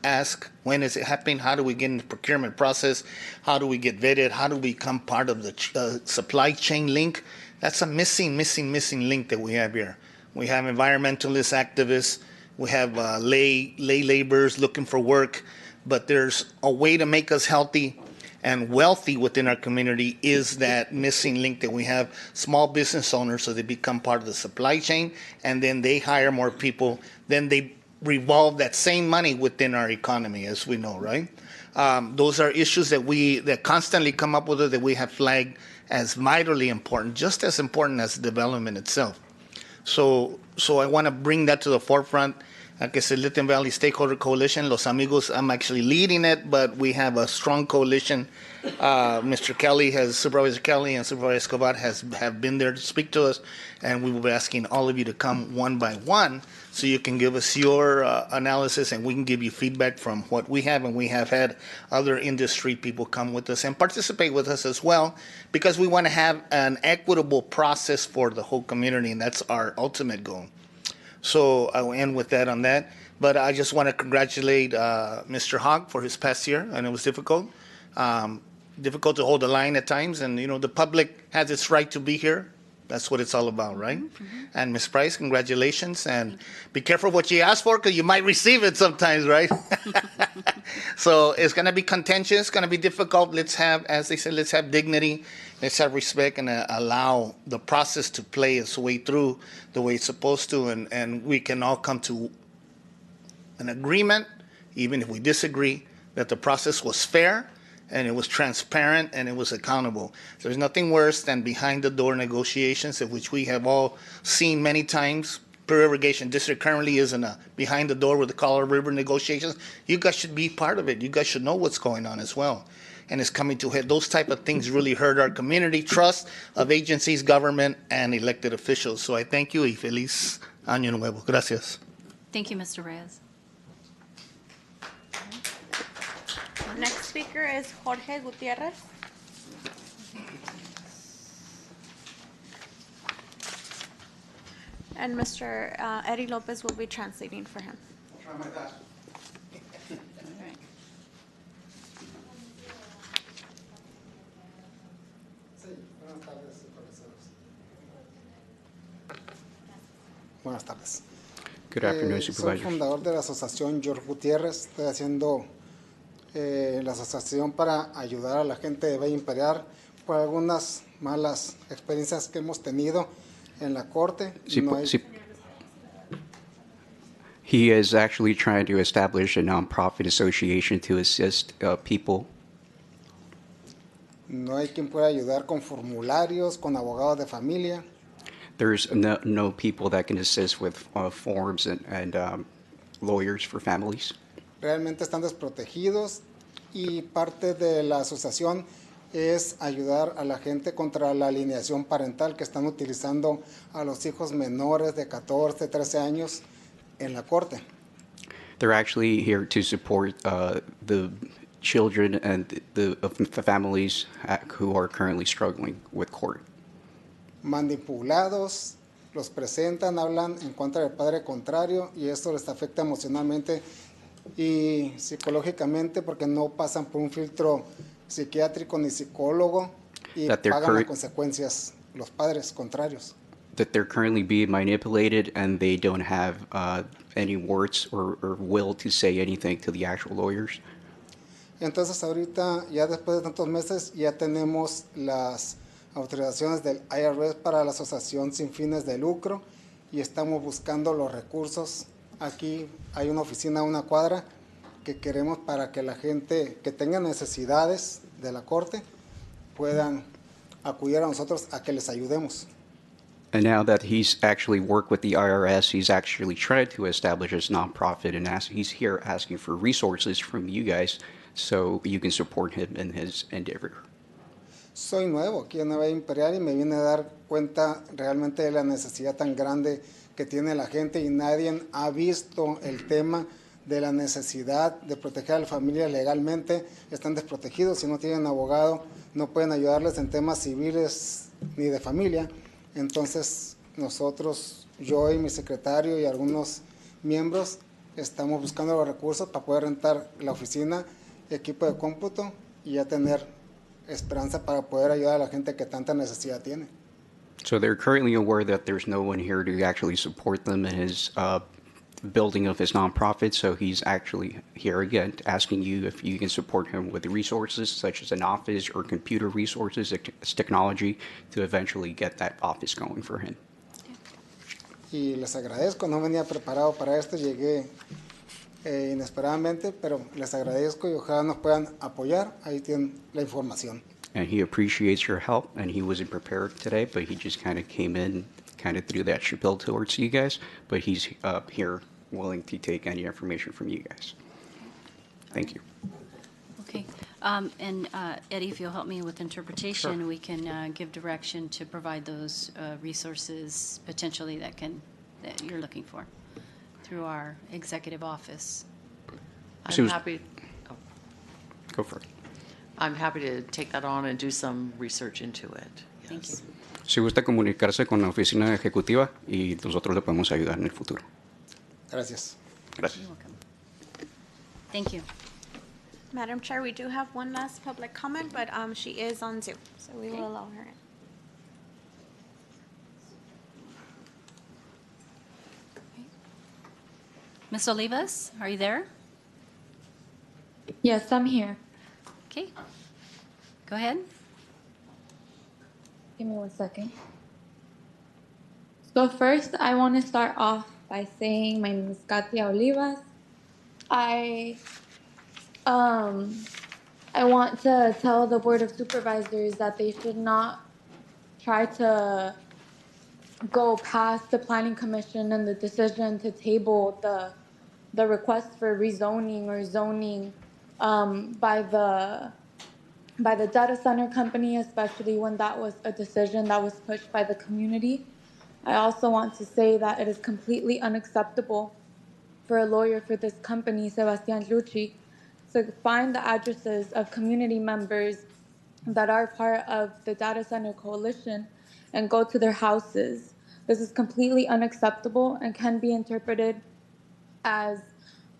ask, when is it happening? How do we get in the procurement process? How do we get vetted? How do we become part of the supply chain link? That's a missing link that we have here. We have environmentalist activists. We have lay laborers looking for work. But there's a way to make us healthy and wealthy within our community is that missing link that we have small business owners so they become part of the supply chain, and then they hire more people. Then they revolve that same money within our economy, as we know, right? Those are issues that constantly come up with it that we have flagged as vitally important, just as important as development itself. So I want to bring that to the forefront. Like I said, Lithium Valley Stakeholder Coalition, Los Amigos, I'm actually leading it, but we have a strong coalition. Mr. Kelly Supervisor Kelly and Supervisor Escobar have been there to speak to us, and we will be asking all of you to come one by one so you can give us your analysis and we can give you feedback from what we have, and we have had other industry people come with us and participate with us as well, because we want to have an equitable process for the whole community, and that's our ultimate goal. So I will end with that on that. But I just want to congratulate Mr. Hogg for his past year, and it was difficult. Difficult to hold the line at times, and the public has its right to be here. That's what it's all about, right? Mm-hmm. And Ms. Price, congratulations, and be careful what you ask for, because you might receive it sometimes, right? So it's going to be contentious, it's going to be difficult. Let's have, as they said, let's have dignity, let's have respect, and allow the process to play its way through the way it's supposed to, and we can all come to an agreement, even if we disagree, that the process was fair, and it was transparent, and it was accountable. There's nothing worse than behind-the-door negotiations, of which we have all seen many times. Imperial Irrigation District currently is in a behind-the-door with the Colorado River negotiations. You guys should be part of it. You guys should know what's going on as well. And it's coming to head. Those type of things really hurt our community trust of agencies, government, and elected officials. So I thank you, y feliz año nuevo. Gracias. Thank you, Mr. Reyes. Next speaker is Jorge Gutierrez. And Mr. Eddie Lopez will be translating for him. Try my best. Buenas tardes. Good afternoon, Soy Supervisors. fundador de la asociación George Gutiérrez. Estoy haciendo la asociación para ayudar a la gente de Valle Imperial por algunas malas experiencias que hemos tenido en la corte. He is actually trying to establish a nonprofit association to assist people. No hay quien pueda ayudar con formularios, con abogados de familia. There's no people that can assist with forms and lawyers for families. Realmente están desprotegidos, y parte de la asociación es ayudar a la gente contra la alineación parental que están utilizando a los hijos menores de 14, 13 años en la corte. They're actually here to support the children and the families who are currently struggling with court. Manipulados, los presentan, hablan en contra del padre contrario, y esto les afecta emocionalmente y psicológicamente porque no pasan por un filtro psiquiátrico ni psicólogo, y pagan las consecuencias los padres contrarios. That they're currently being manipulated and they don't have any words or will to say anything to the actual lawyers. Entonces ahorita, ya después de tantos meses, ya tenemos las autorizaciones del IRS para la asociación sin fines de lucro, y estamos buscando los recursos. Aquí hay una oficina, una cuadra, que queremos para que la gente que tenga necesidades de la corte puedan acudir a nosotros a que les ayudemos. And now that he's actually worked with the IRS, he's actually tried to establish his nonprofit, and he's here asking for resources from you guys so you can support him in his endeavor. Soy nuevo aquí en Nueva Imperial y me vine a dar cuenta realmente de la necesidad tan grande que tiene la gente y nadie ha visto el tema de la necesidad de proteger a las familias legalmente. Están desprotegidos, si no tienen abogado no pueden ayudarles en temas civiles ni de familia. Entonces nosotros, yo y mi secretario y algunos miembros estamos buscando los recursos para poder rentar la oficina, equipo de cómputo y ya tener esperanza para poder ayudar a la gente que tanta necesidad tiene. So they're currently aware that there's no one here to actually support them in his building of his nonprofit, so he's actually here again asking you if you can support him with resources such as an office or computer resources, technology, to eventually get that office going for him. Y les agradezco, no venía preparado para esto, llegué inesperadamente, pero les agradezco y ojalá nos puedan apoyar, ahí tienen la información. And he appreciates your help, and he wasn't prepared today, but he just kind of came in, kind of threw that spiel towards you guys, but he's here willing to take any information from you guys. Thank you. Okay. And Eddie, if you'll help me with interpretation, Sure. we can give direction to provide those resources potentially that you're looking for through our executive office. Susan. Happy. Go for it. I'm happy to take that on and do some research into it. Thank you. Si gusta comunicarse con la oficina ejecutiva y nosotros le podemos ayudar en el futuro. Gracias. Gracias. You're welcome. Thank you. Madam Chair, we do have one last public comment, but she is on Zoom, so we will allow her in. Ms. Olivas, are you there? Yes, I'm here. Okay. Go ahead. Give me 1 second. So first, I want to start off by saying my name is Katia Olivas. I want to tell the Board of Supervisors that they should not try to go past the Planning Commission and the decision to table the request for rezoning or zoning by the data center company, especially when that was a decision that was pushed by the community. I also want to say that it is completely unacceptable for a lawyer for this company, Sebastian Lucci, to find the addresses of community members that are part of the data center coalition and go to their houses. This is completely unacceptable and can be interpreted as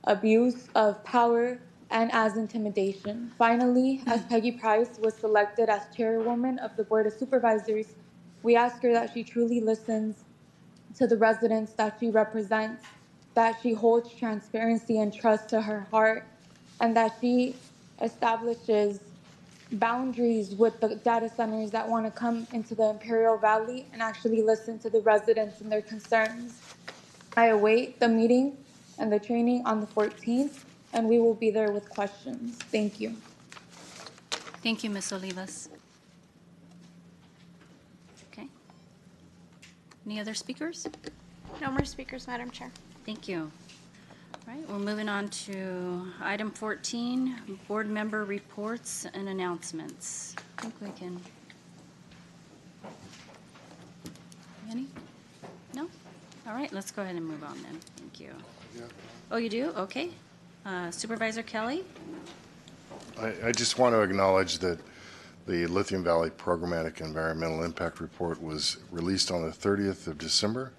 abuse of power and as intimidation. Finally, as Peggy Price was selected as chairwoman of the Board of Supervisors, we ask her that she truly listens to the residents that she represents, that she holds transparency and trust to her heart, and that she establishes boundaries with the data centers that want to come into the Imperial Valley and actually listen to the residents and their concerns. I await the meeting and the training on the 14th, and we will be there with questions. Thank you. Thank you, Ms. Olivas. Okay. Any other speakers? No more speakers, Madam Chair. Thank you. All right, we're moving on to item 14, board member reports and announcements. I think we can. Any? No? All right, let's go ahead and move on then. Thank you. Oh, you do? Okay. Supervisor Kelly? I just want to acknowledge that the Lithium Valley Programmatic Environmental Impact Report was released on the 30th of December,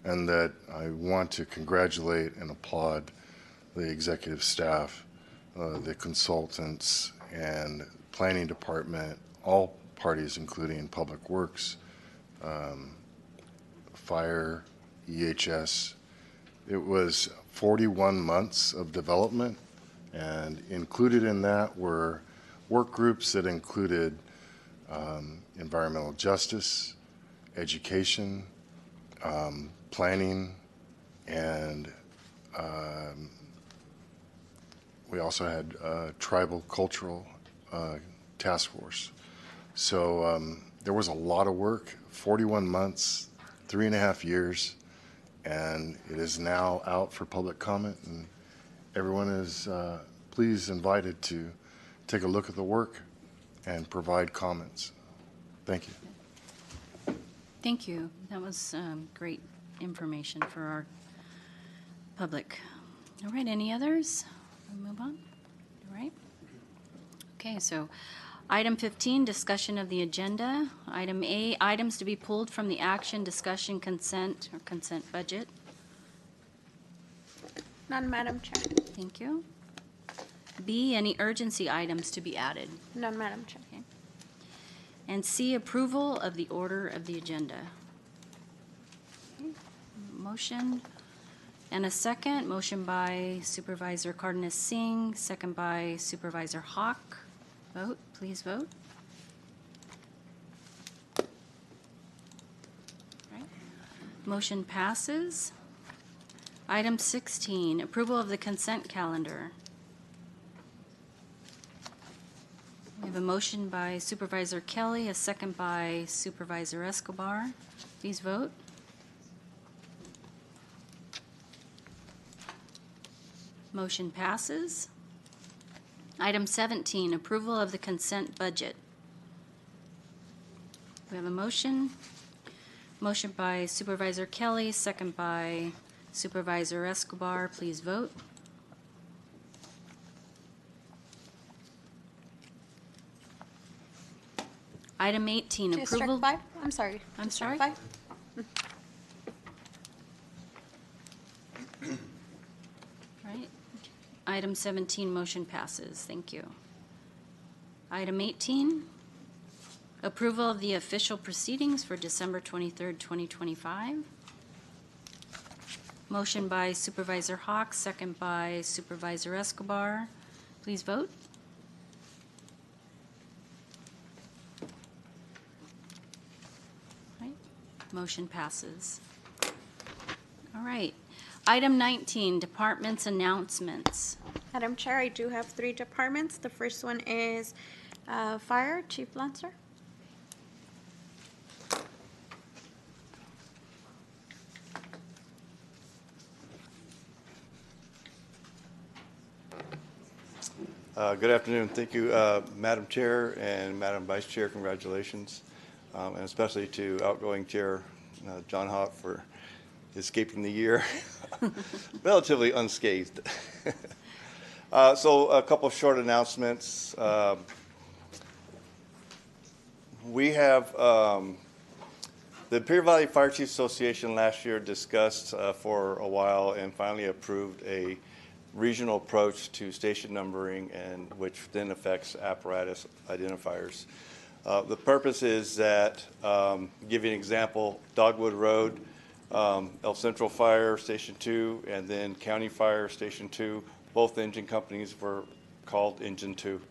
and that I want to congratulate and applaud the executive staff, the consultants, and planning department, all parties, including Public Works, Fire, EHS. It was 41 months of development, and included in that were work groups that included environmental justice, education, planning, and we also had tribal cultural task force. So there was a lot of work, 41 months, 3.5 years, and it is now out for public comment, and everyone is please invited to take a look at the work and provide comments. Thank you. Thank you. That was great information for our public. All right, any others? We'll move on. All right. Okay, so item 15, discussion of the agenda. Item A, items to be pulled from the action, discussion, consent, or consent budget. None, Madam Chair. Thank you. B, any urgency items to be added. None, Madam Chair. Okay. And C, approval of the order of the agenda. Okay. Motion and a second. Motion by Supervisor Cardenas Singh, second by Supervisor Hawk. Vote, please vote. All right. Motion passes. Item 16, approval of the consent calendar. We have a motion by Supervisor Kelly, a second by Supervisor Escobar. Please vote. Motion passes. Item 17, approval of the consent budget. We have a motion. Motion by Supervisor Kelly, second by Supervisor Escobar. Please vote. Item 18, District approval. 5? I'm sorry. I'm sorry? District 5? Right. Item 17, motion passes. Thank you. Item 18, approval of the official proceedings for December 23rd, 2025. Motion by Supervisor Hawk, second by Supervisor Escobar. Please vote. Right. Motion passes. All right. Item 19, departments announcements. Madam Chair, I do have 3 departments. The first one is Fire, Chief Lancer. Good afternoon. Thank you, Madam Chair and Madam Vice Chair. Congratulations, and especially to outgoing Chair John Hawk for escaping the year relatively unscathed. So a couple of short announcements. We have the Imperial Valley Fire Chiefs Association last year discussed for a while and finally approved a regional approach to station numbering, and which then affects apparatus identifiers. The purpose is that, give you an example, Dogwood Road, El Centro Fire Station 2, and then County Fire Station 2, both engine companies were called Engine 2.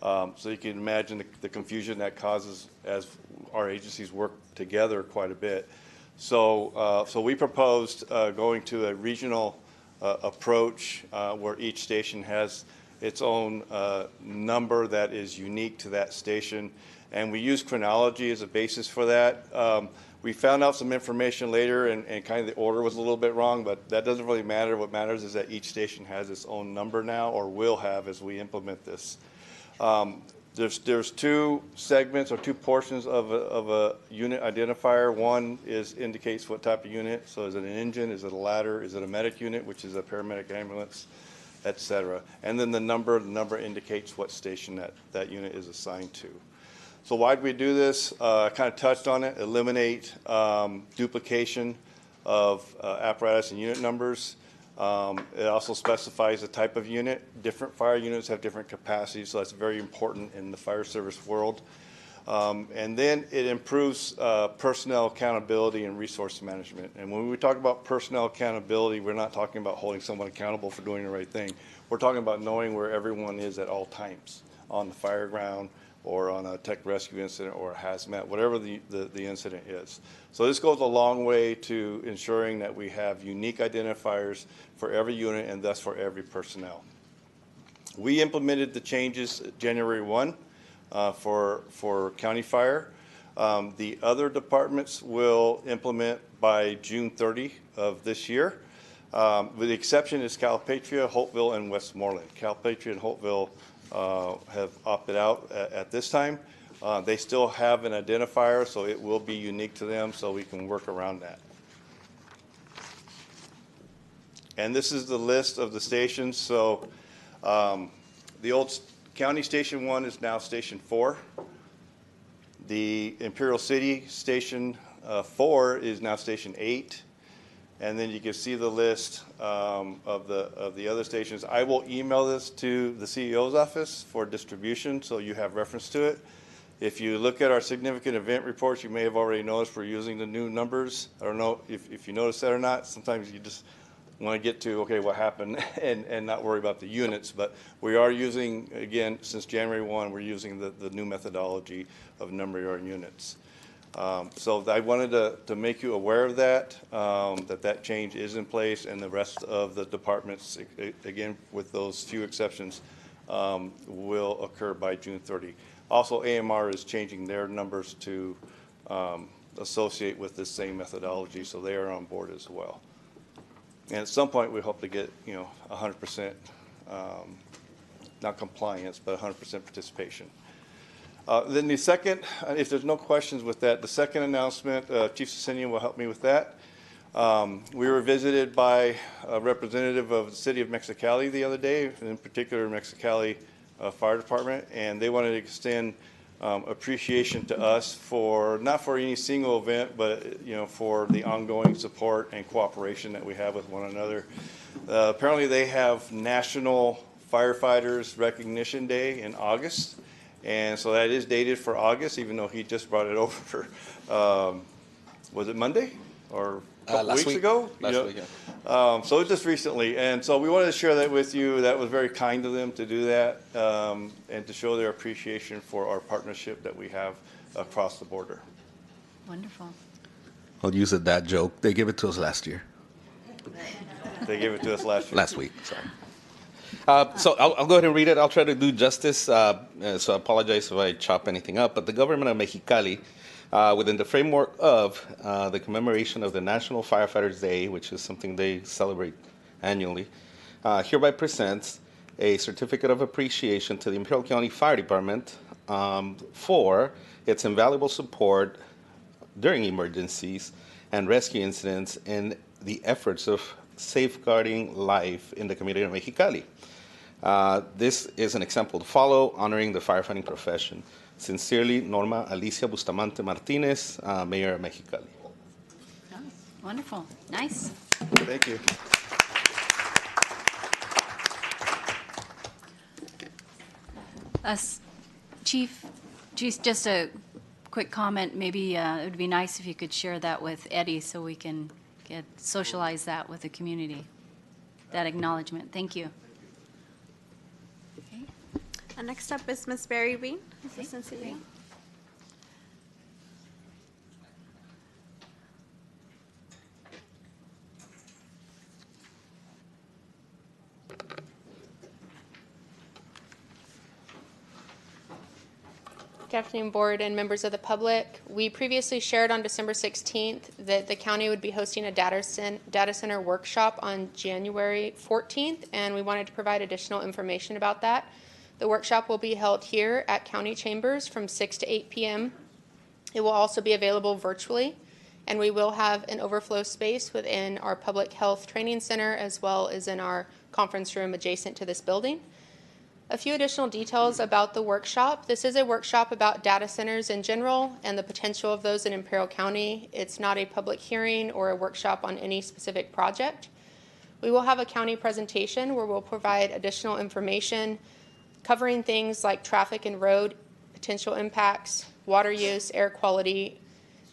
So you can imagine the confusion that causes as our agencies work together quite a bit. So, so we proposed going to a regional approach where each station has its own number that is unique to that station, and we use chronology as a basis for that. We found out some information later, and kind of the order was a little bit wrong, but that doesn't really matter. What matters is that each station has its own number now, or will have as we implement this. There's 2 segments or 2 portions of a unit identifier. One indicates what type of unit. So is it an engine? Is it a ladder? Is it a medic unit, which is a paramedic ambulance, et cetera. And then the number indicates what station that unit is assigned to. So why do we do this? I kind of touched on it. Eliminate duplication of apparatus and unit numbers. It also specifies the type of unit. Different fire units have different capacities, so that's very important in the fire service world. And then it improves personnel accountability and resource management. And when we talk about personnel accountability, we're not talking about holding someone accountable for doing the right thing. We're talking about knowing where everyone is at all times on the fire ground, or on a tech rescue incident, or a hazmat, whatever the incident is. So this goes a long way to ensuring that we have unique identifiers for every unit and thus for every personnel. We implemented the changes January 1. for county fire. The other departments will implement by June 30 of this year. With the exception is Calpatria, Holtville, and Westmoreland. Calpatria and Holtville have opted out at this time. They still have an identifier, so it will be unique to them, so we can work around that. And this is the list of the stations. So the old County Station 1 is now Station 4. The Imperial City Station 4 is now Station 8. And then you can see the list of the other stations. I will email this to the CEO's office for distribution, so you have reference to it. If you look at our significant event reports, you may have already noticed we're using the new numbers. I don't know if you noticed that or not. Sometimes you just want to get to, okay, what happened and not worry about the units. But we are using, again, since January 1, we're using the new methodology of numbering our units. So I wanted to make you aware of that, that change is in place, and the rest of the departments, again, with those few exceptions, will occur by June 30. Also, AMR is changing their numbers to associate with this same methodology, so they are on board as well. And at some point, we hope to get 100%, not compliance, but 100% participation. Then the second, if there's no questions with that, the second announcement, Chief Cecilian will help me with that. We were visited by a representative of the city of Mexicali the other day, in particular Mexicali Fire Department, and they wanted to extend appreciation to us for, not for any single event, but for the ongoing support and cooperation that we have with one another. Apparently they have National Firefighters Recognition Day in August. And so that is dated for August, even though he just brought it over, was it Monday or a couple weeks ago? Last week, yeah. So just recently. And so we wanted to share that with you. That was very kind of them to do that and to show their appreciation for our partnership that we have across the border. Wonderful. I'll use a dad joke. They gave it to us last year. They gave it to us last year. Last week, sorry. So I'll go ahead and read it. I'll try to do justice. So I apologize if I chop anything up. But the government of Mexicali, within the framework of the commemoration of the National Firefighters Day, which is something they celebrate annually, hereby presents a certificate of appreciation to the Imperial County Fire Department for its invaluable support during emergencies and rescue incidents in the efforts of safeguarding life in the community of Mexicali. This is an example to follow, honoring the firefighting profession. Sincerely, Norma Alicia Bustamante Martinez, Mayor of Mexicali. Oh, wonderful. Nice. Thank you. Chief, just a quick comment. Maybe it would be nice if you could share that with Eddie so we can socialize that with the community, that acknowledgement. Thank you. Okay. Next up is Ms. Barry Bean, Assistant CEO. Good afternoon, Board and members of the public. We previously shared on December 16th that the county would be hosting a data center workshop on January 14th, and we wanted to provide additional information about that. The workshop will be held here at County Chambers from 6 to 8 p.m. It will also be available virtually, and we will have an overflow space within our Public Health Training Center as well as in our conference room adjacent to this building. A few additional details about the workshop. This is a workshop about data centers in general and the potential of those in Imperial County. It's not a public hearing or a workshop on any specific project. We will have a county presentation where we'll provide additional information covering things like traffic and road potential impacts, water use, air quality,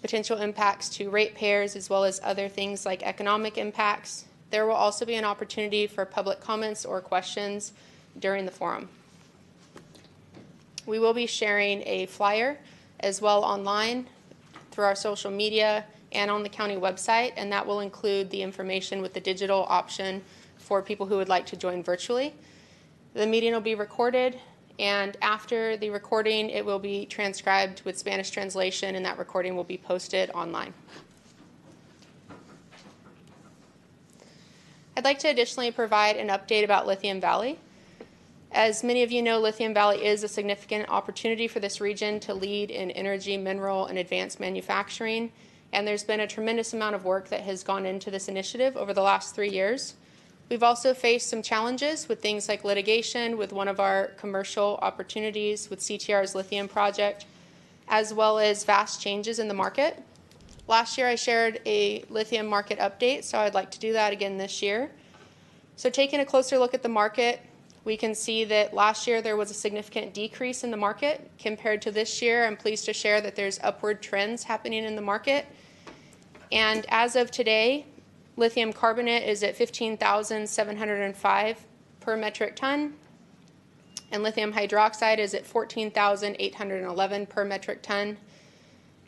potential impacts to ratepayers, as well as other things like economic impacts. There will also be an opportunity for public comments or questions during the forum. We will be sharing a flyer as well online through our social media and on the county website, and that will include the information with the digital option for people who would like to join virtually. The meeting will be recorded And after the recording, it will be transcribed with Spanish translation, and that recording will be posted online. I'd like to additionally provide an update about Lithium Valley. As many of you know, Lithium Valley is a significant opportunity for this region to lead in energy, mineral, and advanced manufacturing. And there's been a tremendous amount of work that has gone into this initiative over the last 3 years. We've also faced some challenges with things like litigation with one of our commercial opportunities with CTR's lithium project, as well as vast changes in the market. Last year I shared a lithium market update, so I'd like to do that again this year. So taking a closer look at the market, we can see that last year there was a significant decrease in the market. Compared to this year, I'm pleased to share that there's upward trends happening in the market. And as of today, lithium carbonate is at 15,705 per metric ton, and lithium hydroxide is at 14,811 per metric ton.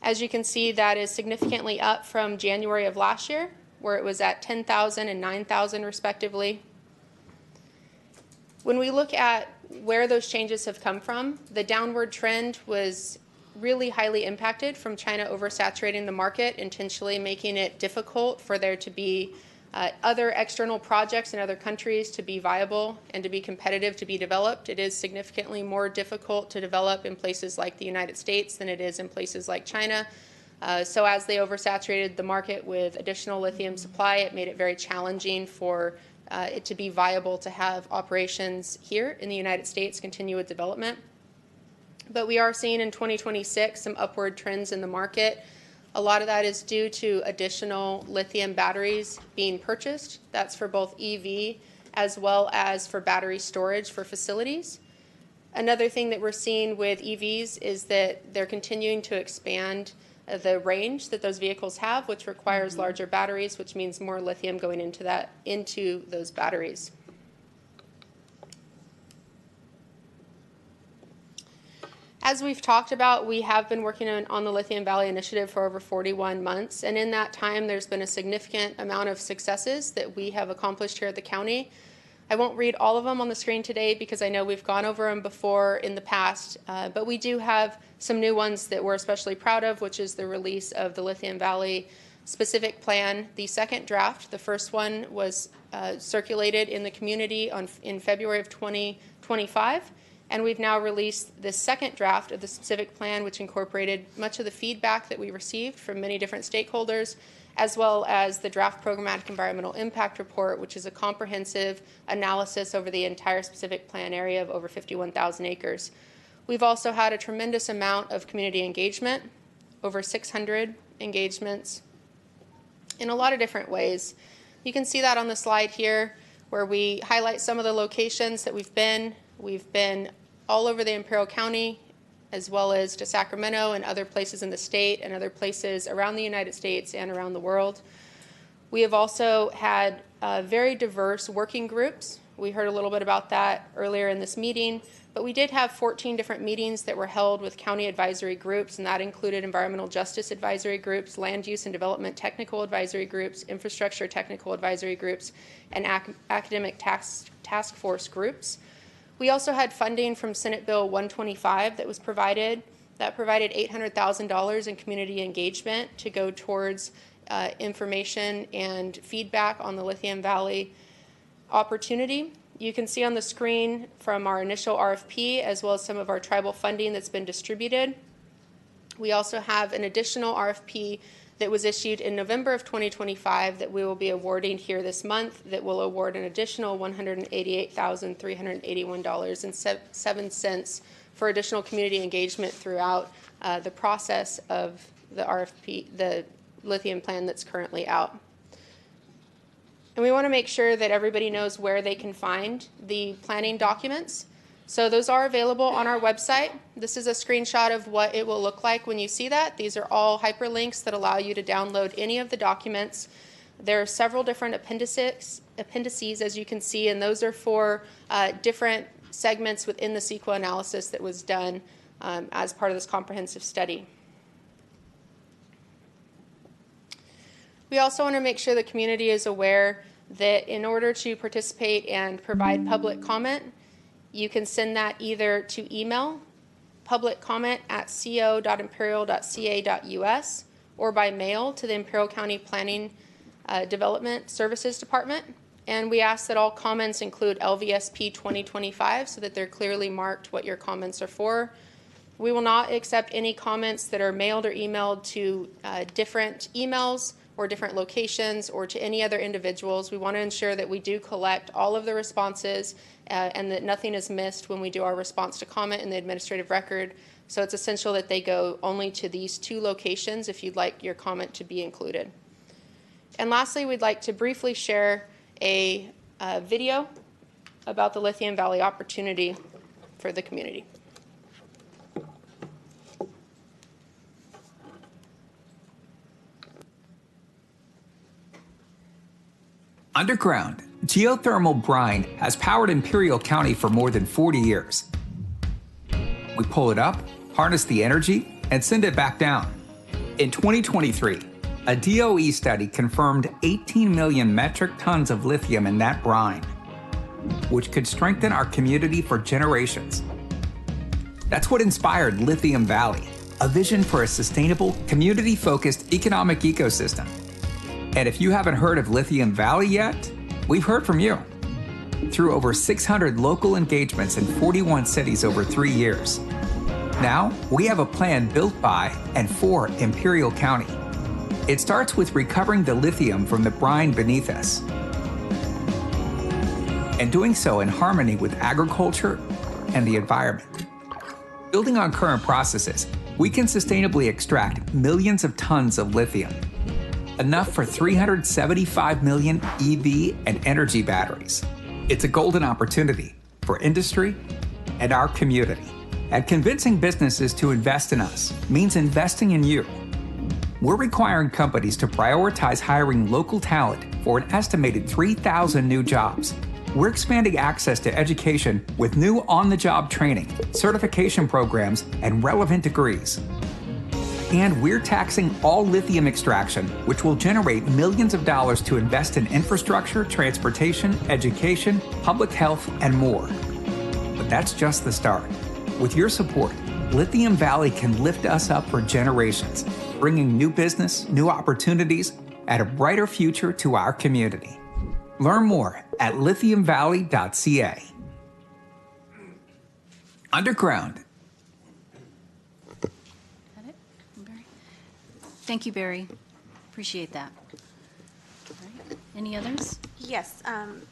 As you can see, that is significantly up from January of last year, where it was at 10,000 and 9,000 respectively. When we look at where those changes have come from, the downward trend was really highly impacted from China oversaturating the market, intentionally making it difficult for there to be other external projects in other countries to be viable and to be competitive, to be developed. It is significantly more difficult to develop in places like the United States than it is in places like China. So as they oversaturated the market with additional lithium supply, it made it very challenging for it to be viable to have operations here in the United States continue with development. But we are seeing in 2026 some upward trends in the market. A lot of that is due to additional lithium batteries being purchased. That's for both EV as well as for battery storage for facilities. Another thing that we're seeing with EVs is that they're continuing to expand the range that those vehicles have, which requires larger batteries, which means more lithium going into those batteries. As we've talked about, we have been working on the Lithium Valley Initiative for over 41 months, and in that time there's been a significant amount of successes that we have accomplished here at the county. I won't read all of them on the screen today because I know we've gone over them before in the past, but we do have some new ones that we're especially proud of, which is the release of the Lithium Valley Specific Plan, the second draft. The first one was circulated in the community in February of 2025, and we've now released the second draft of the Specific Plan, which incorporated much of the feedback that we received from many different stakeholders, as well as the draft Programmatic Environmental Impact Report, which is a comprehensive analysis over the entire Specific Plan area of over 51,000 acres. We've also had a tremendous amount of community engagement, over 600 engagements in a lot of different ways. You can see that on the slide here where we highlight some of the locations that we've been. We've been all over the Imperial County, as well as to Sacramento and other places in the state and other places around the United States and around the world. We have also had very diverse working groups. We heard a little bit about that earlier in this meeting, but we did have 14 different meetings that were held with county advisory groups, and that included environmental justice advisory groups, land use and development technical advisory groups, infrastructure technical advisory groups, and academic task force groups. We also had funding from Senate Bill 125 that was provided. That provided $800,000 in community engagement to go towards information and feedback on the Lithium Valley opportunity. You can see on the screen from our initial RFP, as well as some of our tribal funding that's been distributed. We also have an additional RFP that was issued in November of 2025 that we will be awarding here this month that will award an additional $188,381.07 for additional community engagement throughout the process of the RFP, the lithium plan that's currently out. And we want to make sure that everybody knows where they can find the planning documents. So those are available on our website. This is a screenshot of what it will look like when you see that. These are all hyperlinks that allow you to download any of the documents. There are several different appendices, as you can see, and those are for different segments within the CEQA analysis that was done as part of this comprehensive study. We also want to make sure the community is aware that in order to participate and provide public comment, You can send that either to email, publiccomment@co.imperial.ca.us, or by mail to the Imperial County Planning Development Services Department. And we ask that all comments include LVSP 2025 so that they're clearly marked what your comments are for. We will not accept any comments that are mailed or emailed to different emails or different locations or to any other individuals. We want to ensure that we do collect all of the responses and that nothing is missed when we do our response to comment in the administrative record. So it's essential that they go only to these 2 locations if you'd like your comment to be included. And lastly, we'd like to briefly share a video about the Lithium Valley opportunity for the community. Underground, geothermal brine has powered Imperial County for more than 40 years. We pull it up, harness the energy, and send it back down. In 2023, a DOE study confirmed 18 million metric tons of lithium in that brine, which could strengthen our community for generations. That's what inspired Lithium Valley, a vision for a sustainable, community-focused economic ecosystem. And if you haven't heard of Lithium Valley yet, we've heard from you. Through over 600 local engagements in 41 cities over 3 years. Now, we have a plan built by and for Imperial County. It starts with recovering the lithium from the brine beneath us, and doing so in harmony with agriculture and the environment. Building on current processes, we can sustainably extract millions of tons of lithium, enough for 375 million EV and energy batteries. It's a golden opportunity for industry and our community. And convincing businesses to invest in us means investing in you. We're requiring companies to prioritize hiring local talent for an estimated 3,000 new jobs. We're expanding access to education with new on-the-job training, certification programs, and relevant degrees. And we're taxing all lithium extraction, which will generate millions of dollars to invest in infrastructure, transportation, education, public health, and more. But that's just the start. With your support, Lithium Valley can lift us up for generations, bringing new business, new opportunities, and a brighter future to our community. Learn more at lithiumvalley.ca. Underground. Thank you, Barry. Appreciate that. All right. Any others? Yes,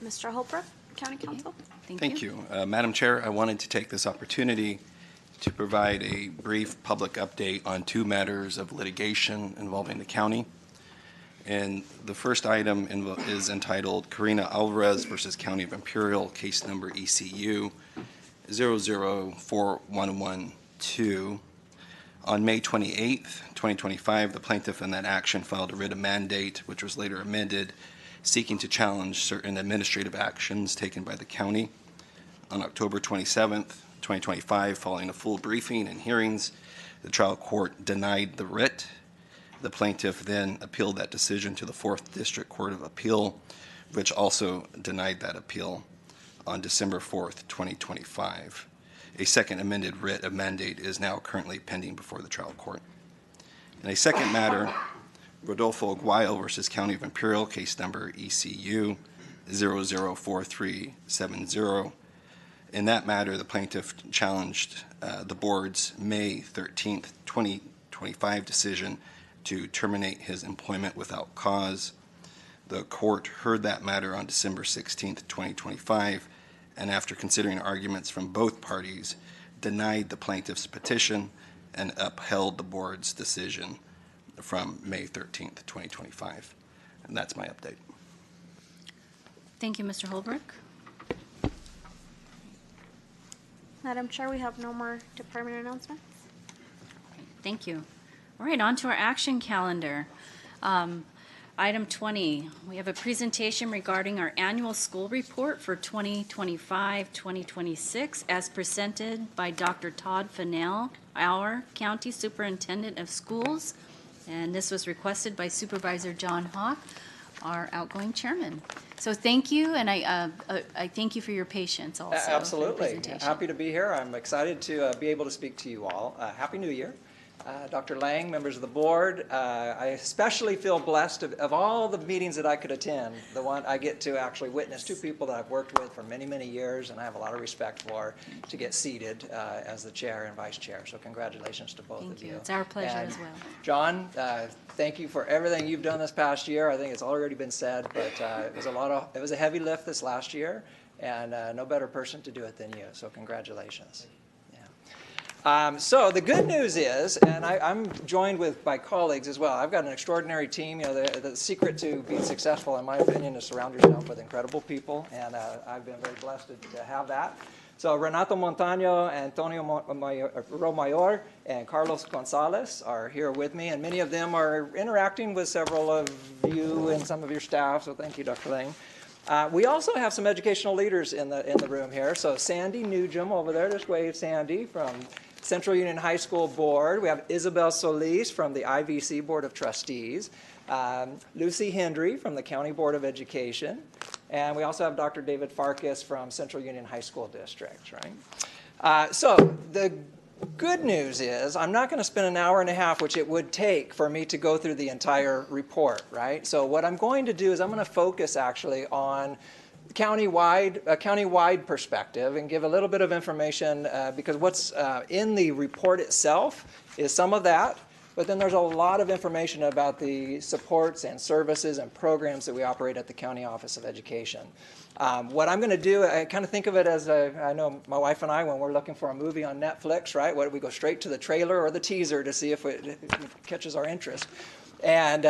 Mr. Holbrook, County Counsel. Thank you. Madam Chair, I wanted to take this opportunity to provide a brief public update on 2 matters of litigation involving the county. And the first item is entitled Karina Alvarez versus County of Imperial, case number ECU 004112. On May 28th, 2025, the plaintiff in that action filed a writ of mandate, which was later amended, seeking to challenge certain administrative actions taken by the county. On October 27th, 2025, following a full briefing and hearings, the trial court denied the writ. The plaintiff then appealed that decision to the 4th District Court of Appeal, which also denied that appeal on December 4th, 2025. A second amended writ of mandate is now currently pending before the trial court. In a second matter, Rodolfo Aguayo versus County of Imperial, case number ECU 004370. In that matter, the plaintiff challenged the board's May 13th, 2025 decision to terminate his employment without cause. The court heard that matter on December 16th, 2025, and after considering arguments from both parties, denied the plaintiff's petition and upheld the board's decision from May 13th, 2025. And that's my update. Thank you, Mr. Holbrook. Madam Chair, we have no more department announcements. Thank you. All right, on to our action calendar. Item 20, we have a presentation regarding our annual school report for 2025-2026 as presented by Dr. Todd Fennell, our County Superintendent of Schools. And this was requested by Supervisor John Hawk, our outgoing chairman. So thank you, and I thank you for your patience also. for the Absolutely. presentation. Happy to be here. I'm excited to be able to speak to you all. Happy New Year. Dr. Lang, members of the board, I especially feel blessed of all the meetings that I could attend, the one I get to actually witness two people that I've worked with for many, many years and I have a lot of respect for, to get seated as the chair and vice chair. So congratulations to both of you. Thank you. It's our pleasure And as well. John, thank you for everything you've done this past year. I think it's already been said, but it was a heavy lift this last year, and no better person to do it than you. So congratulations. So the good news is, and I'm joined with my colleagues as well, I've got an extraordinary team. You know, the secret to being successful, in my opinion, is surround yourself with incredible people, and I've been very blessed to have that. So Renato Montaño, Antonio Romayor, and Carlos Gonzalez are here with me, and many of them are interacting with several of you and some of your staff, so thank you, Dr. Lang. We also have some educational leaders in the room here. So Sandy Nugent over there, just wave Sandy, from Central Union High School Board. We have Isabel Solis from the IVC Board of Trustees. Lucy Hendry from the County Board of Education. And we also have Dr. David Farkas from Central Union High School District, right? So the good news is I'm not going to spend an hour and a half, which it would take for me to go through the entire report, right? So what I'm going to do is I'm going to focus actually on a county-wide perspective and give a little bit of information because what's in the report itself is some of that, but then there's a lot of information about the supports and services and programs that we operate at the County Office of Education. What I'm going to do, I kind of think of it as, I know my wife and I, when we're looking for a movie on Netflix, right, what do we go straight to the trailer or the teaser to see if it catches our interest? And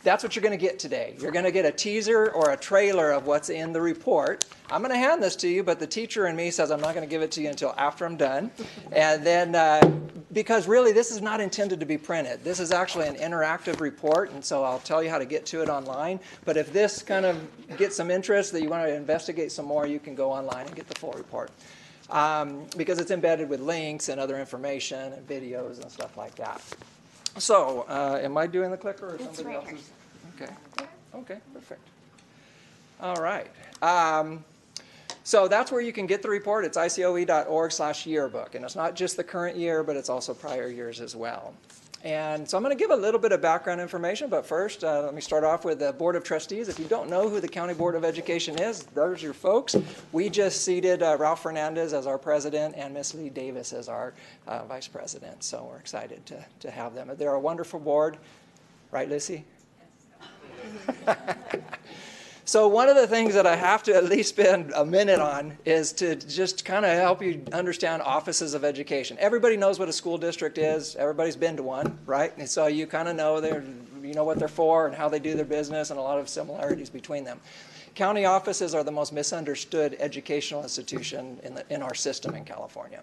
that's what you're going to get today. You're going to get a teaser or a trailer of what's in the report. I'm going to hand this to you, but the teacher in me says I'm not going to give it to you until after I'm done. And then, because really this is not intended to be printed. This is actually an interactive report, and so I'll tell you how to get to it online. But if this kind of gets some interest that you want to investigate some more, you can go online and get the full report. Because it's embedded with links and other information and videos and stuff like that. So, am I doing the clicker or somebody else is? Okay. Okay, perfect. All right. So that's where you can get the report. It's icoe.org/yearbook. And it's not just the current year, but it's also prior years as well. And so I'm going to give a little bit of background information, but first let me start off with the Board of Trustees. If you don't know who the County Board of Education is, those are your folks. We just seated Ralph Fernandez as our president and Miss Lee Davis as our vice president. So we're excited to have them. They're a wonderful board. Right, Lucy? Yes. So one of the things that I have to at least spend a minute on is to just kind of help you understand offices of education. Everybody knows what a school district is. Everybody's been to one, right? And so you kind of know you know what they're for and how they do their business and a lot of similarities between them. County offices are the most misunderstood educational institution in our system in California.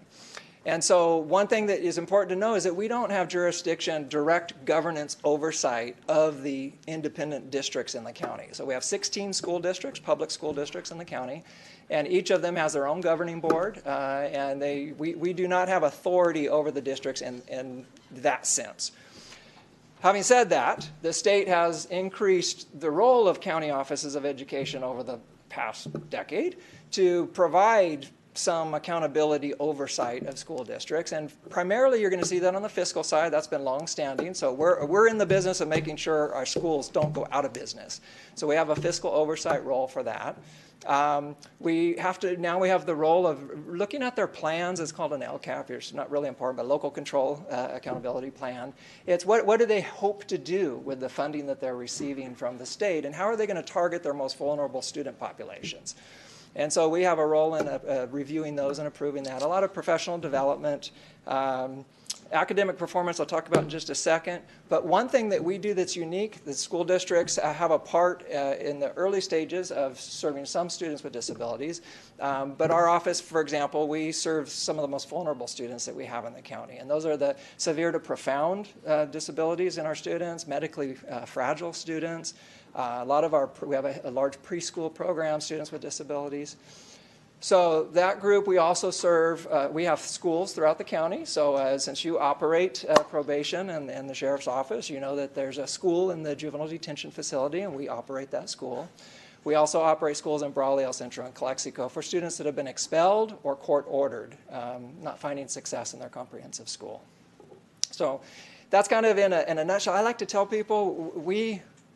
And so one thing that is important to know is that we don't have jurisdiction, direct governance oversight of the independent districts in the county. So we have 16 school districts, public school districts in the county, and each of them has their own governing board, and we do not have authority over the districts in that sense. Having said that, the state has increased the role of county offices of education over the past decade to provide some accountability oversight of school districts, and primarily you're going to see that on the fiscal side. That's been long-standing. So we're in the business of making sure our schools don't go out of business. So we have a fiscal oversight role for that. Now we have the role of looking at their plans. It's called an LCAP. It's not really important, but local control accountability plan. It's what do they hope to do with the funding that they're receiving from the state, and how are they going to target their most vulnerable student populations? And so we have a role in reviewing those and approving that. A lot of professional development, academic performance I'll talk about in just a second. But one thing that we do that's unique, the school districts have a part in the early stages of serving some students with disabilities. But our office, for example, we serve some of the most vulnerable students that we have in the county. And those are the severe to profound disabilities in our students, medically fragile students. We have a large preschool program, students with disabilities. So that group, we also serve, we have schools throughout the county. So since you operate probation and the sheriff's office, you know that there's a school in the juvenile detention facility, and we operate that school. We also operate schools in Brawley, El Centro, and Calexico for students that have been expelled or court-ordered, not finding success in their comprehensive school. So that's kind of in a nutshell. I like to tell people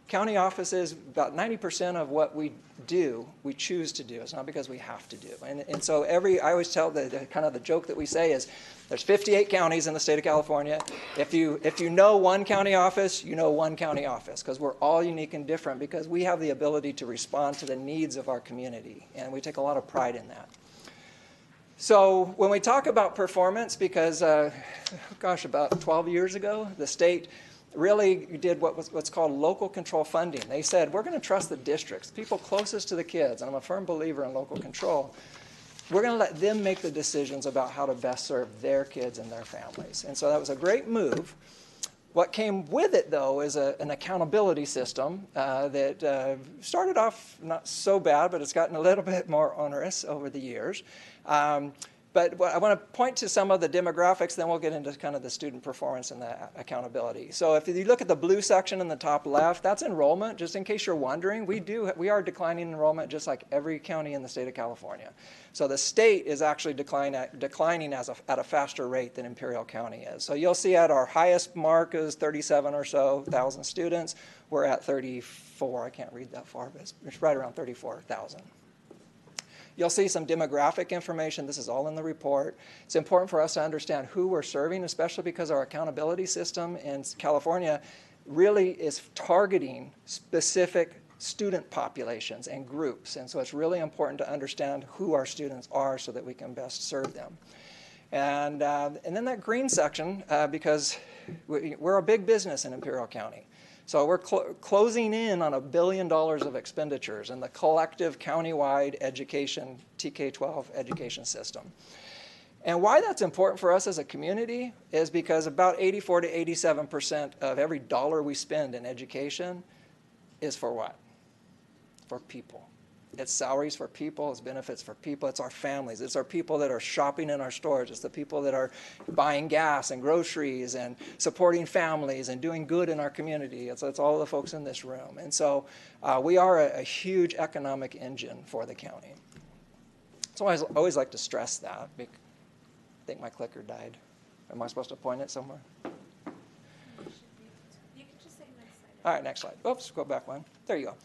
county offices, about 90% of what we do, we choose to do. It's not because we have to do. And so I always tell the joke that we say is, there's 58 counties in the state of California. If you know one county office, you know one county office, because we're all unique and different, because we have the ability to respond to the needs of our community, and we take a lot of pride in that. So when we talk about performance, because, about 12 years ago, the state really did what's called local control funding. They said, we're going to trust the districts, people closest to the kids, and I'm a firm believer in local control. We're going to let them make the decisions about how to best serve their kids and their families. And so that was a great move. What came with it, though, is an accountability system that started off not so bad, but it's gotten a little bit more onerous over the years. But I want to point to some of the demographics, then we'll get into kind of the student performance and the accountability. So if you look at the blue section in the top left, that's enrollment. Just in case you're wondering, we are declining enrollment just like every county in the state of California. So the state is actually declining at a faster rate than Imperial County is. So you'll see at our highest mark is 37 or so thousand students. We're at 34. I can't read that far, but it's right around 34,000. You'll see some demographic information. This is all in the report. It's important for us to understand who we're serving, especially because our accountability system in California really is targeting specific student populations and groups. And so it's really important to understand who our students are so that we can best serve them. And then that green section, because we're a big business in Imperial County. So we're closing in on $1 billion of expenditures in the collective countywide education, TK-12 education system. And why that's important for us as a community is because about 84 to 87% of every dollar we spend in education is for what? For people. It's salaries for people, it's benefits for people, it's our families, it's our people that are shopping in our stores, it's the people that are buying gas and groceries and supporting families and doing good in our community. It's all the folks in this room. And so we are a huge economic engine for the county. So I always like to stress that. I think my clicker died. Am I supposed to point it somewhere? All right, next slide. Oops, go back one. There you go.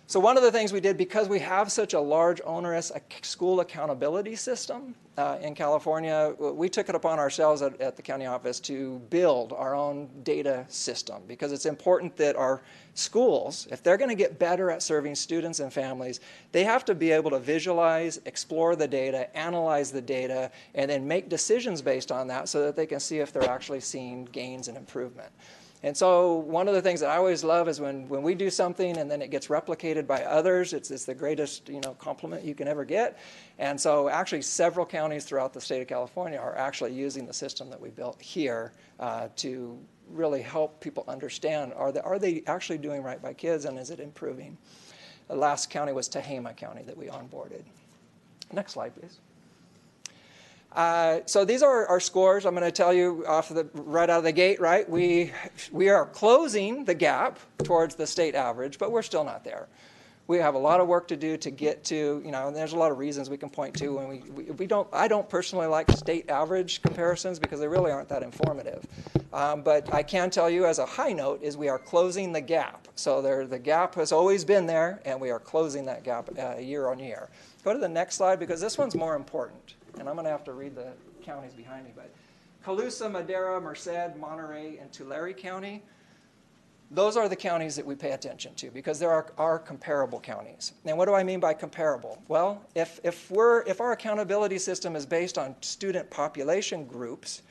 So one of the things we did, because we have such a large, onerous school accountability system in California, we took it upon ourselves at the county office to build our own data system, because it's important that our schools, if they're going to get better at serving students and families, they have to be able to visualize, explore the data, analyze the data, and then make decisions based on that so that they can see if they're actually seeing gains and improvement. And so one of the things that I always love is when we do something and then it gets replicated by others, it's the greatest compliment you can ever get. And so actually several counties throughout the state of California are actually using the system that we built here to really help people understand, are they actually doing right by kids, and is it improving? The last county was Tehama County that we onboarded. Next slide, please. So these are our scores. I'm going to tell you right out of the gate, right? We are closing the gap towards the state average, but we're still not there. We have a lot of work to do to get to, and there's a lot of reasons we can point to. And I don't personally like state average comparisons because they really aren't that informative. But I can tell you as a high note is we are closing the gap. So the gap has always been there, and we are closing that gap year on year. Go to the next slide, because this one's more important. And I'm going to have to read the counties behind me, but Colusa, Madera, Merced, Monterey, and Tulare County, those are the counties that we pay attention to because there are comparable counties. And what do I mean by comparable? Well, if our accountability system is based on student population groups,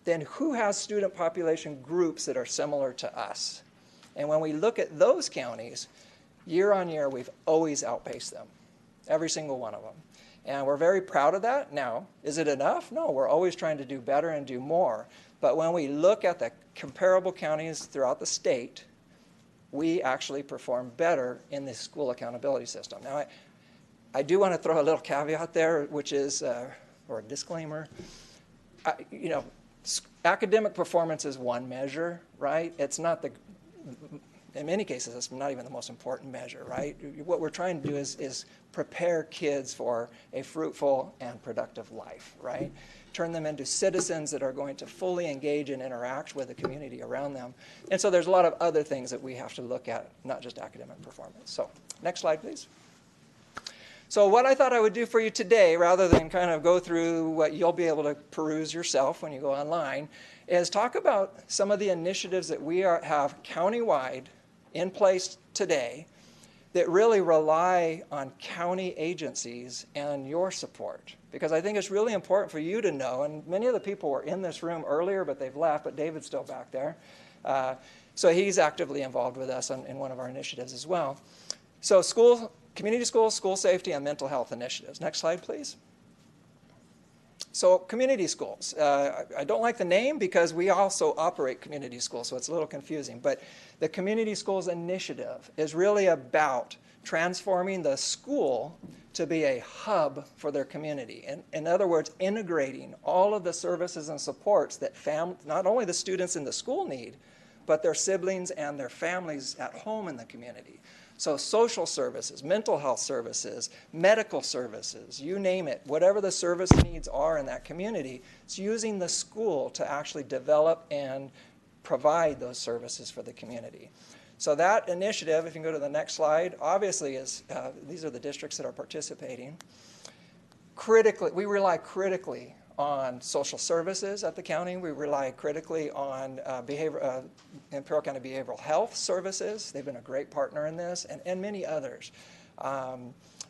then who has student population groups that are similar to us? And when we look at those counties, year on year, we've always outpaced them, every single one of them. And we're very proud of that. Now, is it enough? No, we're always trying to do better and do more. But when we look at the comparable counties throughout the state, we actually perform better in the school accountability system. Now, I do want to throw a little caveat there, which is, or a disclaimer. Academic performance is one measure, right? It's not in many cases, it's not even the most important measure, right? What we're trying to do is prepare kids for a fruitful and productive life, right? Turn them into citizens that are going to fully engage and interact with the community around them. And so there's a lot of other things that we have to look at, not just academic performance. So next slide, please. So what I thought I would do for you today, rather than kind of go through what you'll be able to peruse yourself when you go online, is talk about some of the initiatives that we have countywide in place today that really rely on county agencies and your support. Because I think it's really important for you to know, and many of the people were in this room earlier, but they've left, but David's still back there. So he's actively involved with us in one of our initiatives as well. So community schools, school safety, and mental health initiatives. Next slide, please. So community schools. I don't like the name because we also operate community schools, so it's a little confusing. But the Community Schools Initiative is really about transforming the school to be a hub for their community. In other words, integrating all of the services and supports that not only the students in the school need, but their siblings and their families at home in the community. So social services, mental health services, medical services, you name it, whatever the service needs are in that community, it's using the school to actually develop and provide those services for the community. So that initiative, if you can go to the next slide, obviously is, these are the districts that are participating. We rely critically on social services at the county. We rely critically on Imperial County Behavioral Health Services. They've been a great partner in this, and many others.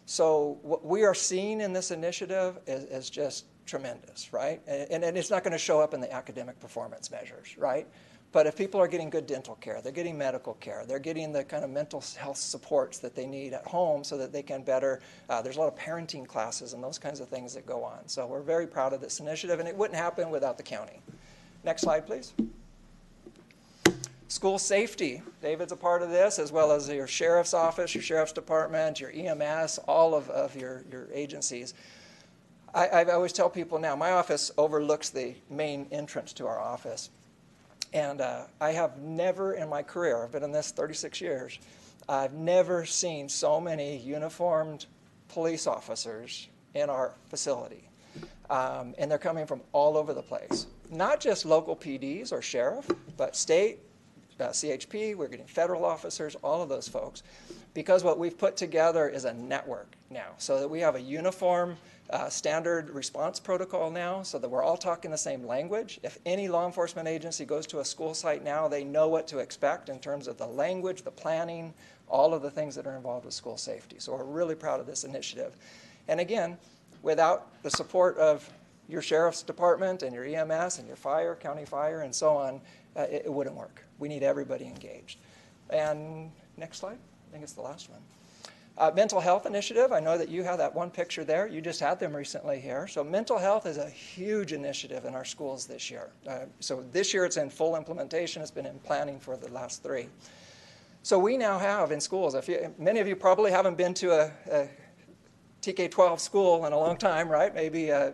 So what we are seeing in this initiative is just tremendous, right? And it's not going to show up in the academic performance measures, right? But if people are getting good dental care, they're getting medical care, they're getting the kind of mental health supports that they need at home so that they can better, there's a lot of parenting classes and those kinds of things that go on. So we're very proud of this initiative, and it wouldn't happen without the county. Next slide, please. School safety. David's a part of this, as well as your sheriff's office, your sheriff's department, your EMS, all of your agencies. I always tell people now, my office overlooks the main entrance to our office. And I have never in my career, I've been in this 36 years, I've never seen so many uniformed police officers in our facility. And they're coming from all over the place. Not just local PDs or sheriff, but state, CHP, we're getting federal officers, all of those folks. Because what we've put together is a network now, so that we have a uniform standard response protocol now, so that we're all talking the same language. If any law enforcement agency goes to a school site now, they know what to expect in terms of the language, the planning, all of the things that are involved with school safety. So we're really proud of this initiative. And again, without the support of your sheriff's department and your EMS and your fire, county fire, and so on, it wouldn't work. We need everybody engaged. And next slide. I think it's the last one. Mental health initiative. I know that you have that one picture there. You just had them recently here. So mental health is a huge initiative in our schools this year. So this year it's in full implementation. It's been in planning for the last 3. So we now have in schools, many of you probably haven't been to a TK-12 school in a long time, right? Maybe, I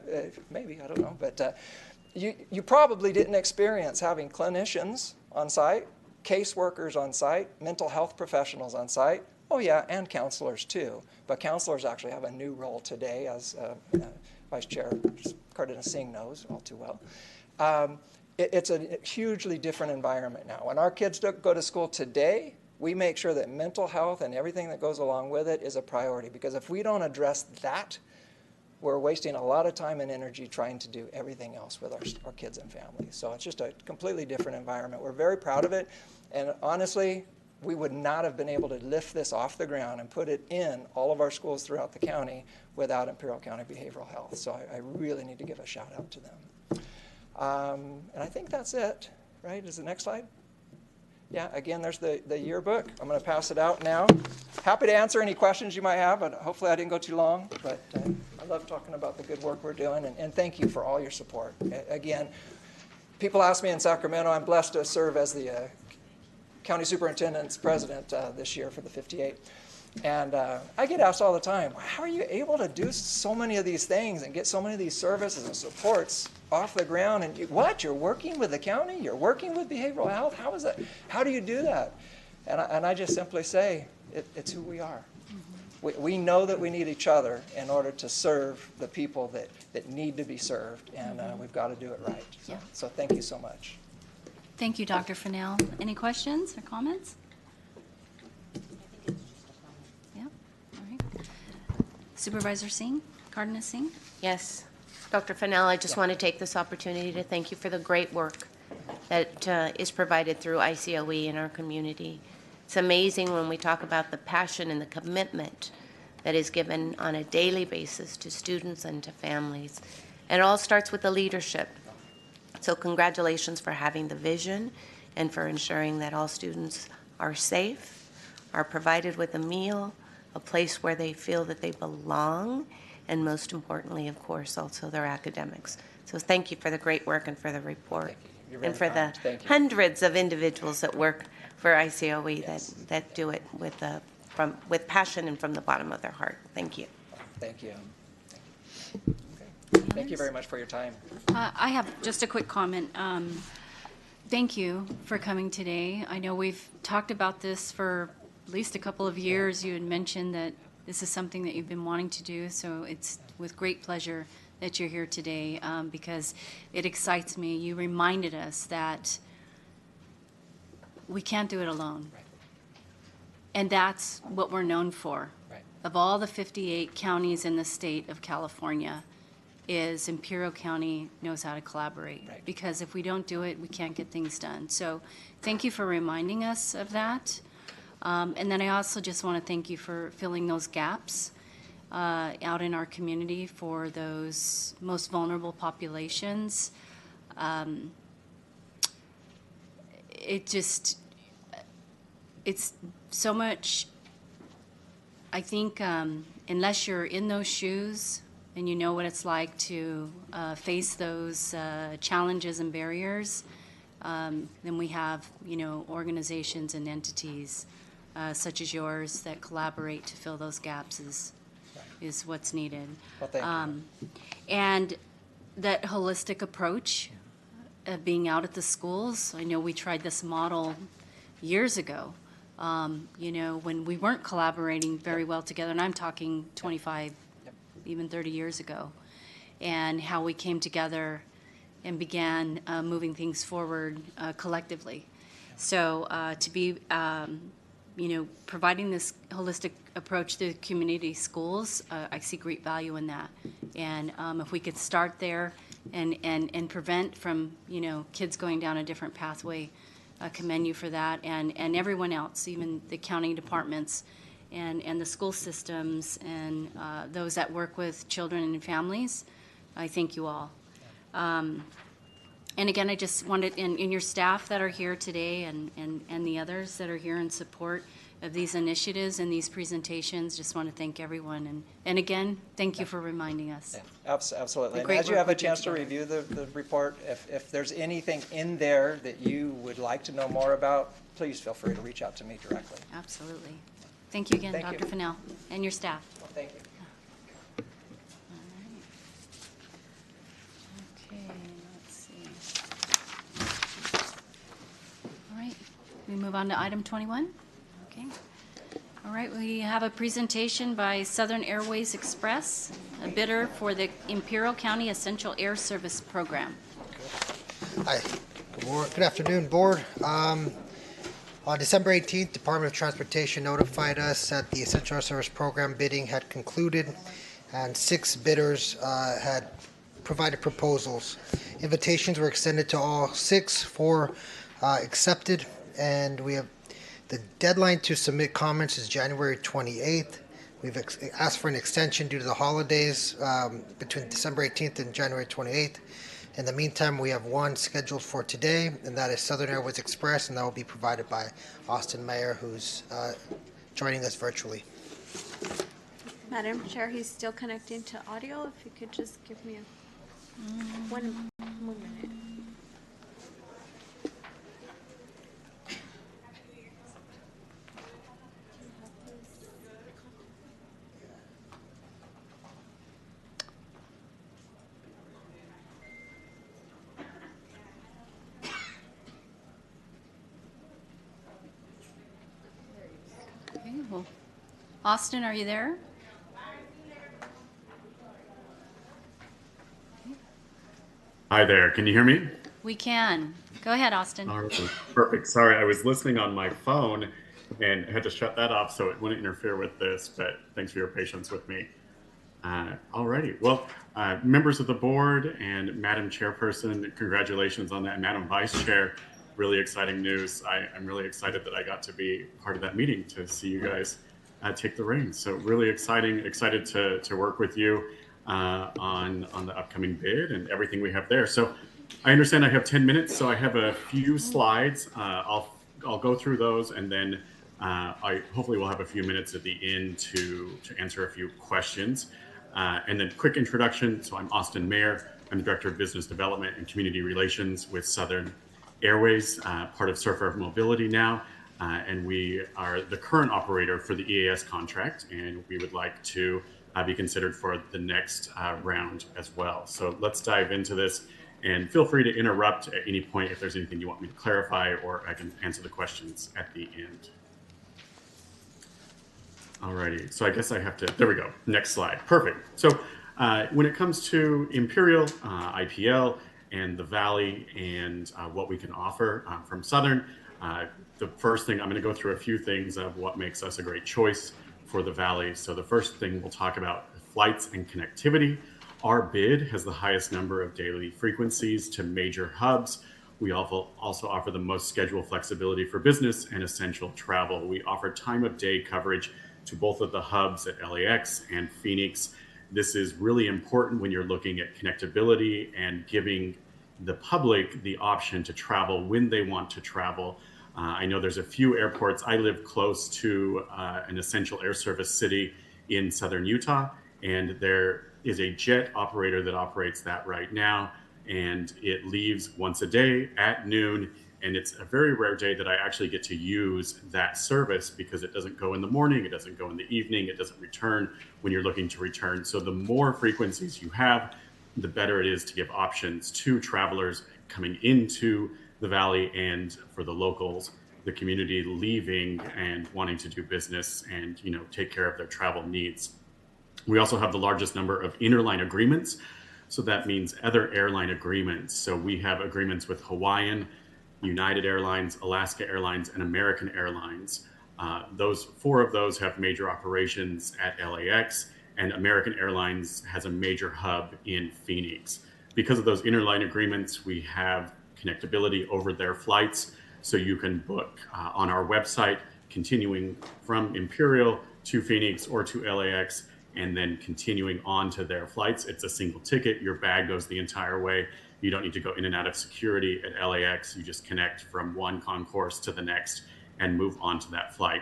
don't know. But you probably didn't experience having clinicians on site, caseworkers on site, mental health professionals on site. Oh yeah, and counselors too. But counselors actually have a new role today, as Vice Chair Cardenas Singh knows all too well. It's a hugely different environment now. When our kids go to school today, we make sure that mental health and everything that goes along with it is a priority. Because if we don't address that, we're wasting a lot of time and energy trying to do everything else with our kids and families. So it's just a completely different environment. We're very proud of it. And honestly, we would not have been able to lift this off the ground and put it in all of our schools throughout the county without Imperial County Behavioral Health. So I really need to give a shout out to them. And I think that's it, right? Is the next slide? Yeah, again, there's the yearbook. I'm going to pass it out now. Happy to answer any questions you might have, but hopefully I didn't go too long. But I love talking about the good work we're doing, and thank you for all your support. Again, people ask me in Sacramento, I'm blessed to serve as the County Superintendent's President this year for the 58. And I get asked all the time, how are you able to do so many of these things and get so many of these services and supports off the ground? And you're working with the county? You're working with behavioral health? How is that? How do you do that? And I just simply say, it's who we are. We know that we need each other in order to serve the people that need to be served, and we've got to do it right. So thank you so much. Thank you, Dr. Fennell. Any questions or comments? Yeah, all right. Supervisor Singh, Cardenas Singh? Yes. Dr. Fennell, I just want to take this opportunity to thank you for the great work that is provided through ICOE in our community. It's amazing when we talk about the passion and the commitment that is given on a daily basis to students and to families. And it all starts with the leadership. So congratulations for having the vision and for ensuring that all students are safe, are provided with a meal, a place where they feel that they belong, and most importantly, of course, also their academics. So thank you for the great work and for the report. And for the hundreds of individuals that work for ICOE that do it with passion and from the bottom of their heart. Thank you. Thank you. Thank you very much for your time. I have just a quick comment. Thank you for coming today. I know we've talked about this for at least a couple of years. You had mentioned that this is something that you've been wanting to do, so it's with great pleasure that you're here today because it excites me. You reminded us that we can't do it alone. Right. And that's what we're known for. Right. Of all the 58 counties in the state of California, is Imperial County knows how to collaborate. Right. Because if we don't do it, we can't get things done. So thank you for reminding us of that. And then I also just want to thank you for filling those gaps out in our community for those most vulnerable populations. It's so much, I think, unless you're in those shoes and you know what it's like to face those challenges and barriers, then we have, organizations and entities such as yours that collaborate to fill those gaps is what's needed. Well, thank you. And that holistic approach of being out at the schools, I know we tried this model years ago, when we weren't collaborating very well together, and I'm talking 25, even 30 years ago, and how we came together and began moving things forward collectively. So to be providing this holistic approach to community schools, I see great value in that. And if we could start there and prevent from, kids going down a different pathway, I commend you for that. And everyone else, even the county departments and the school systems and those that work with children and families, I thank you all. And again, I just wanted, in your staff that are here today and the others that are here in support of these initiatives and these presentations, just want to thank everyone. And again, thank you for reminding us. Yeah, absolutely. And great as you work have a we did chance to together. review the report, if there's anything in there that you would like to know more about, please feel free to reach out to me directly. Absolutely. Thank you again, Thank Dr. you. Fennell, and your staff. Well, thank you. Okay, let's see. All right, we move on to item 21. Okay. All right, we have a presentation by Southern Airways Express, a bidder for the Imperial County Essential Air Service Program. Hi. Good afternoon, Board. On December 18th, Department of Transportation notified us that the Essential Air Service Program bidding had concluded, and 6 bidders had provided proposals. Invitations were extended to all 6, 4 accepted, and we have the deadline to submit comments is January 28th. We've asked for an extension due to the holidays between December 18th and January 28th. In the meantime, we have one scheduled for today, and that is Southern Airways Express, and that will be provided by Austin Mayer, who's joining us virtually. Madam Chair, he's still connecting to audio. If you could just give me one minute. Austin, are you there? Hi there, can you hear me? We can. Go ahead, Austin. All right, perfect. Sorry, I was listening on my phone and had to shut that off so it wouldn't interfere with this, but thanks for your patience with me. Alrighty, well, members of the board and Madam Chairperson, congratulations on that. And Madam Vice Chair, really exciting news. I'm really excited that I got to be part of that meeting to see you guys take the reins. So really excited to work with you on the upcoming bid and everything we have there. So I understand I have 10 minutes, so I have a few slides. I'll go through those, and then I hopefully will have a few minutes at the end to answer a few questions. And then quick introduction. So I'm Austin Mayer. I'm the Director of Business Development and Community Relations with Southern Airways, part of Surf Air Mobility now. And we are the current operator for the EAS contract, and we would like to be considered for the next round as well. So let's dive into this, and feel free to interrupt at any point if there's anything you want me to clarify, or I can answer the questions at the end. Alrighty, so I guess I have to, there we go, next slide, perfect. So when it comes to Imperial, IPL, and the Valley, and what we can offer from Southern, the first thing, I'm gonna go through a few things of what makes us a great choice for the Valley. So the first thing we'll talk about, flights and connectivity. Our bid has the highest number of daily frequencies to major hubs. We also offer the most schedule flexibility for business and essential travel. We offer time of day coverage to both of the hubs at LAX and Phoenix. This is really important when you're looking at connectability and giving the public the option to travel when they want to travel. I know there's a few airports. I live close to an essential air service city in southern Utah, and there is a jet operator that operates that right now, and it leaves once a day at noon. And it's a very rare day that I actually get to use that service, because it doesn't go in the morning, it doesn't go in the evening, it doesn't return when you're looking to return. So the more frequencies you have, the better it is to give options to travelers coming into the Valley, and for the locals, the community leaving and wanting to do business and take care of their travel needs. We also have the largest number of interline agreements. So that means other airline agreements. So we have agreements with Hawaiian, United Airlines, Alaska Airlines, and American Airlines. Four of those have major operations at LAX, and American Airlines has a major hub in Phoenix. Because of those interline agreements, we have connectability over their flights, so you can book on our website, continuing from Imperial to Phoenix or to LAX, and then continuing on to their flights. It's a single ticket. Your bag goes the entire way. You don't need to go in and out of security at LAX. You just connect from one concourse to the next and move on to that flight.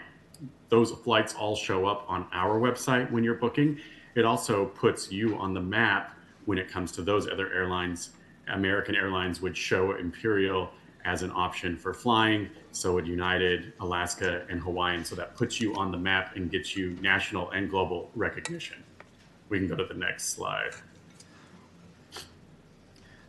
Those flights all show up on our website when you're booking. It also puts you on the map when it comes to those other airlines. American Airlines would show Imperial as an option for flying, so would United, Alaska, and Hawaiian. So that puts you on the map and gets you national and global recognition. We can go to the next slide.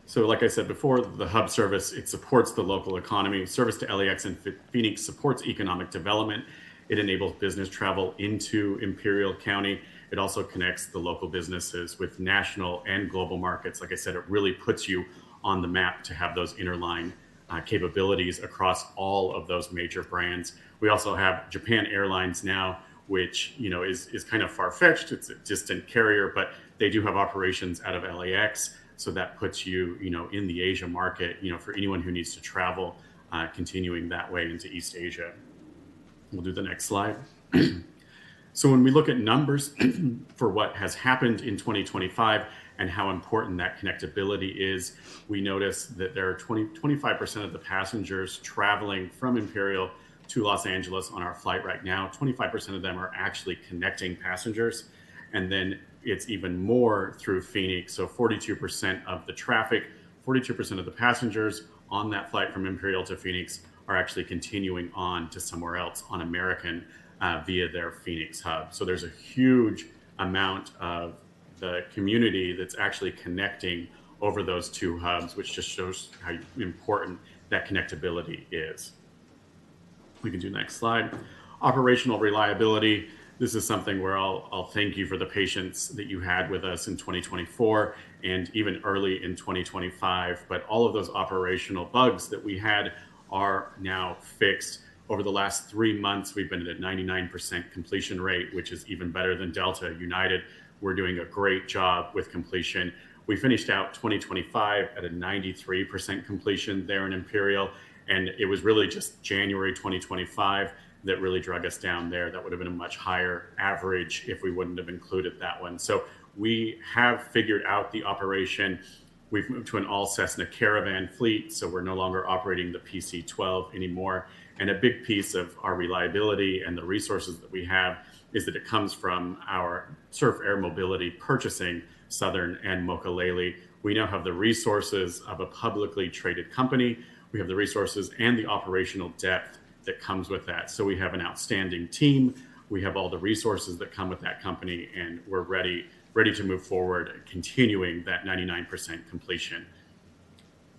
So like I said before, the hub service, it supports the local economy. Service to LAX and Phoenix supports economic development. It enables business travel into Imperial County. It also connects the local businesses with national and global markets. Like I said, it really puts you on the map to have those interline capabilities across all of those major brands. We also have Japan Airlines now, which is kind of far-fetched. It's a distant carrier, but they do have operations out of LAX. So that puts you, in the Asia market, for anyone who needs to travel, continuing that way into East Asia. We'll do the next slide. So when we look at numbers for what has happened in 2025 and how important that connectability is, we notice that there are 25% of the passengers traveling from Imperial to Los Angeles on our flight right now. 25% of them are actually connecting passengers. And then it's even more through Phoenix. So 42% of the traffic, 42% of the passengers on that flight from Imperial to Phoenix are actually continuing on to somewhere else on American via their Phoenix hub. So there's a huge amount of the community that's actually connecting over those two hubs, which just shows how important that connectability is. We can do next slide. Operational reliability. this is something where I'll thank you for the patience that you had with us in 2024 and even early in 2025. But all of those operational bugs that we had are now fixed. Over the last 3 months, we've been at a 99% completion rate, which is even better than Delta United. We're doing a great job with completion. We finished out 2025 at a 93% completion there in Imperial, and it was really just January 2025 that really drug us down there. That would have been a much higher average if we wouldn't have included that one. So we have figured out the operation. We've moved to an all Cessna Caravan fleet, so we're no longer operating the PC-12 anymore. And a big piece of our reliability and the resources that we have is that it comes from our Surf Air Mobility purchasing Southern and Mokulele. We now have the resources of a publicly traded company. We have the resources and the operational depth that comes with that. So we have an outstanding team. We have all the resources that come with that company, and we're ready to move forward, continuing that 99% completion.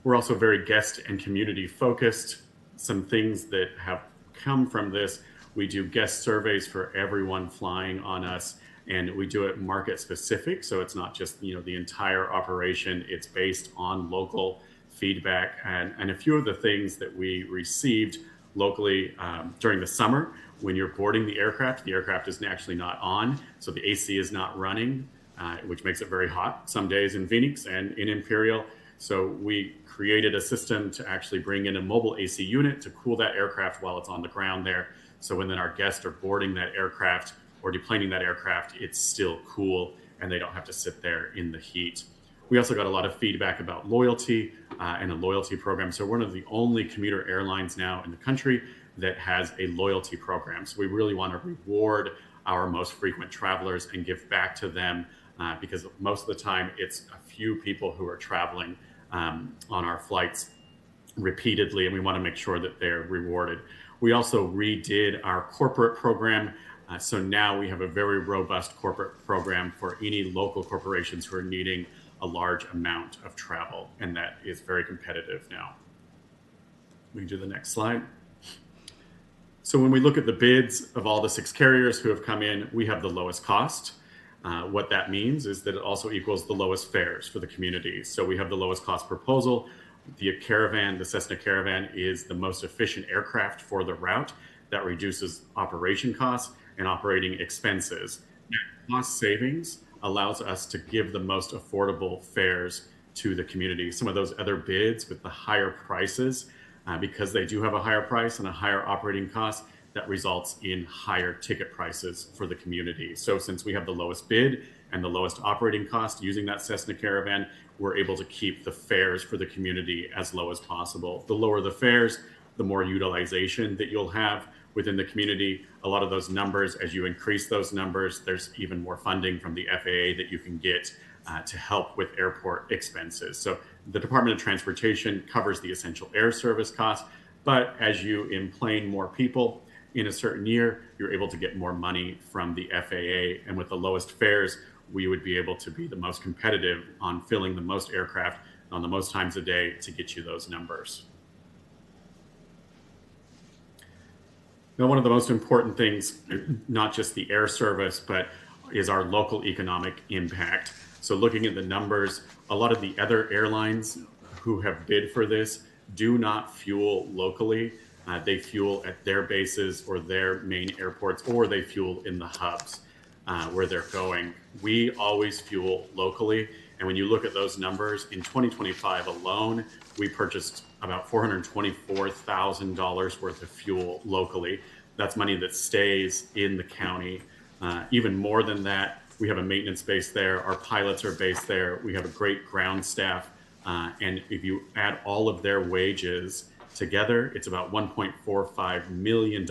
We're also very guest and community focused. Some things that have come from this: we do guest surveys for everyone flying on us, and we do it market specific. So it's not just the entire operation. It's based on local feedback, and a few of the things that we received locally during the summer. When you're boarding the aircraft is actually not on, so the AC is not running, which makes it very hot some days in Phoenix and in Imperial. So we created a system to actually bring in a mobile AC unit to cool that aircraft while it's on the ground there. So when then our guests are boarding that aircraft or deplaning that aircraft, it's still cool and they don't have to sit there in the heat. We also got a lot of feedback about loyalty and a loyalty program. So we're one of the only commuter airlines now in the country that has a loyalty program. So we really want to reward our most frequent travelers and give back to them because most of the time it's a few people who are traveling on our flights repeatedly, and we want to make sure that they're rewarded. We also redid our corporate program. So now we have a very robust corporate program for any local corporations who are needing a large amount of travel, and that is very competitive now. We can do the next slide. So when we look at the bids of all the 6 carriers who have come in, we have the lowest cost. What that means is that it also equals the lowest fares for the community. So we have the lowest cost proposal. The Caravan, the Cessna Caravan, is the most efficient aircraft for the route. That reduces operation costs and operating expenses. That cost savings allows us to give the most affordable fares to the community. Some of those other bids with the higher prices, because they do have a higher price and a higher operating cost, that results in higher ticket prices for the community. So since we have the lowest bid and the lowest operating cost using that Cessna Caravan, we're able to keep the fares for the community as low as possible. The lower the fares, the more utilization that you'll have within the community. A lot of those numbers, as you increase those numbers, there's even more funding from the FAA that you can get to help with airport expenses. So the Department of Transportation covers the essential air service costs, but as you enplane more people in a certain year, you're able to get more money from the FAA. And with the lowest fares, we would be able to be the most competitive on filling the most aircraft on the most times a day to get you those numbers. Now, one of the most important things, not just the air service, but is our local economic impact. So looking at the numbers, a lot of the other airlines who have bid for this do not fuel locally. They fuel at their bases or their main airports, or they fuel in the hubs where they're going. We always fuel locally. And when you look at those numbers, in 2025 alone, we purchased about $424,000 worth of fuel locally. That's money that stays in the county. Even more than that, we have a maintenance base there. Our pilots are based there. We have a great ground staff. And if you add all of their wages together, it's about $1.45 million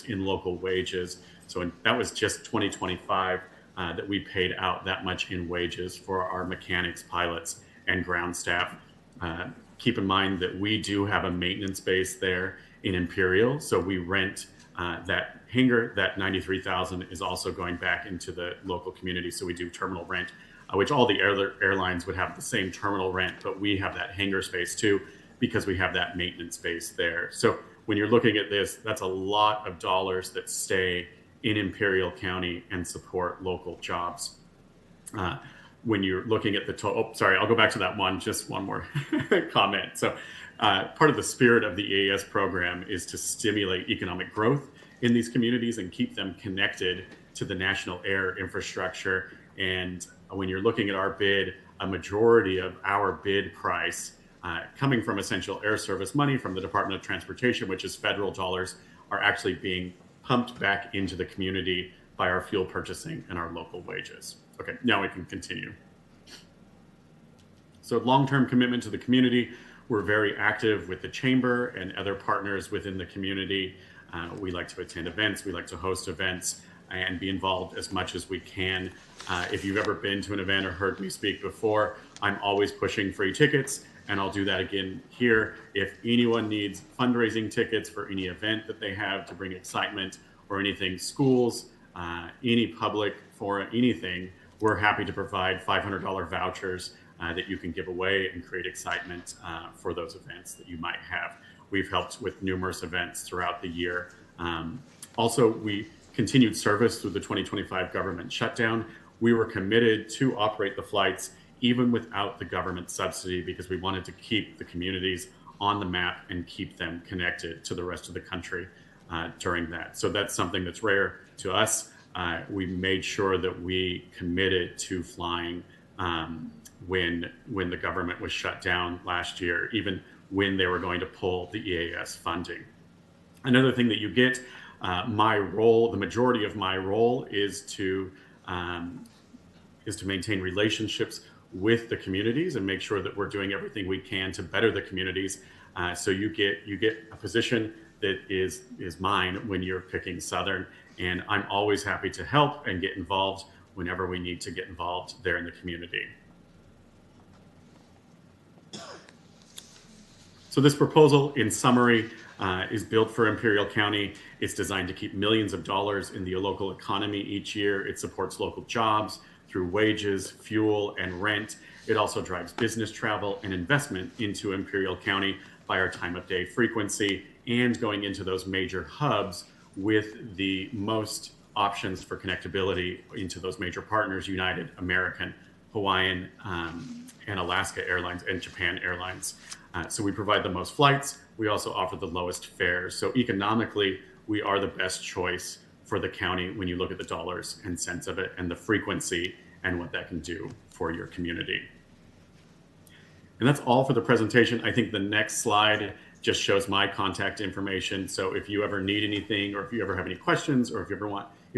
in local wages. So that was just 2025 that we paid out that much in wages for our mechanics, pilots, and ground staff. Keep in mind that we do have a maintenance base there in Imperial, so we rent that hangar. That $93,000 is also going back into the local community, so we do terminal rent, which all the airlines would have the same terminal rent, but we have that hangar space too, because we have that maintenance base there. So when you're looking at this, that's a lot of dollars that stay in Imperial County and support local jobs. When you're looking at the total, sorry, I'll go back to that one, just one more comment. So part of the spirit of the EAS program is to stimulate economic growth in these communities and keep them connected to the national air infrastructure. And when you're looking at our bid, a majority of our bid price coming from essential air service money from the Department of Transportation, which is federal dollars, are actually being pumped back into the community by our fuel purchasing and our local wages. Okay, now we can continue. So long-term commitment to the community. We're very active with the chamber and other partners within the community. We like to attend events, we like to host events and be involved as much as we can. If you've ever been to an event or heard me speak before, I'm always pushing free tickets, and I'll do that again here. If anyone needs fundraising tickets for any event that they have to bring excitement or anything, schools, any public forum, anything, we're happy to provide $500 vouchers that you can give away and create excitement for those events that you might have. We've helped with numerous events throughout the year. Also, we continued service through the 2025 government shutdown. We were committed to operate the flights even without the government subsidy because we wanted to keep the communities on the map and keep them connected to the rest of the country during that. So that's something that's rare to us. We made sure that we committed to flying when the government was shut down last year, even when they were going to pull the EAS funding. Another thing that you get, my role, the majority of my role is to maintain relationships with the communities and make sure that we're doing everything we can to better the communities. So you get a position that is mine when you're picking Southern, and I'm always happy to help and get involved whenever we need to get involved there in the community. So this proposal, in summary, is built for Imperial County. It's designed to keep millions of dollars in the local economy each year. It supports local jobs through wages, fuel, and rent. It also drives business travel and investment into Imperial County by our time of day frequency and going into those major hubs with the most options for connectability into those major partners, United, American, Hawaiian, and Alaska Airlines and Japan Airlines. So we provide the most flights. We also offer the lowest fares. So economically, we are the best choice for the county when you look at the dollars and cents of it and the frequency and what that can do for your community. And that's all for the presentation. I think the next slide just shows my contact information. So if you ever need anything, or if you ever have any questions, or if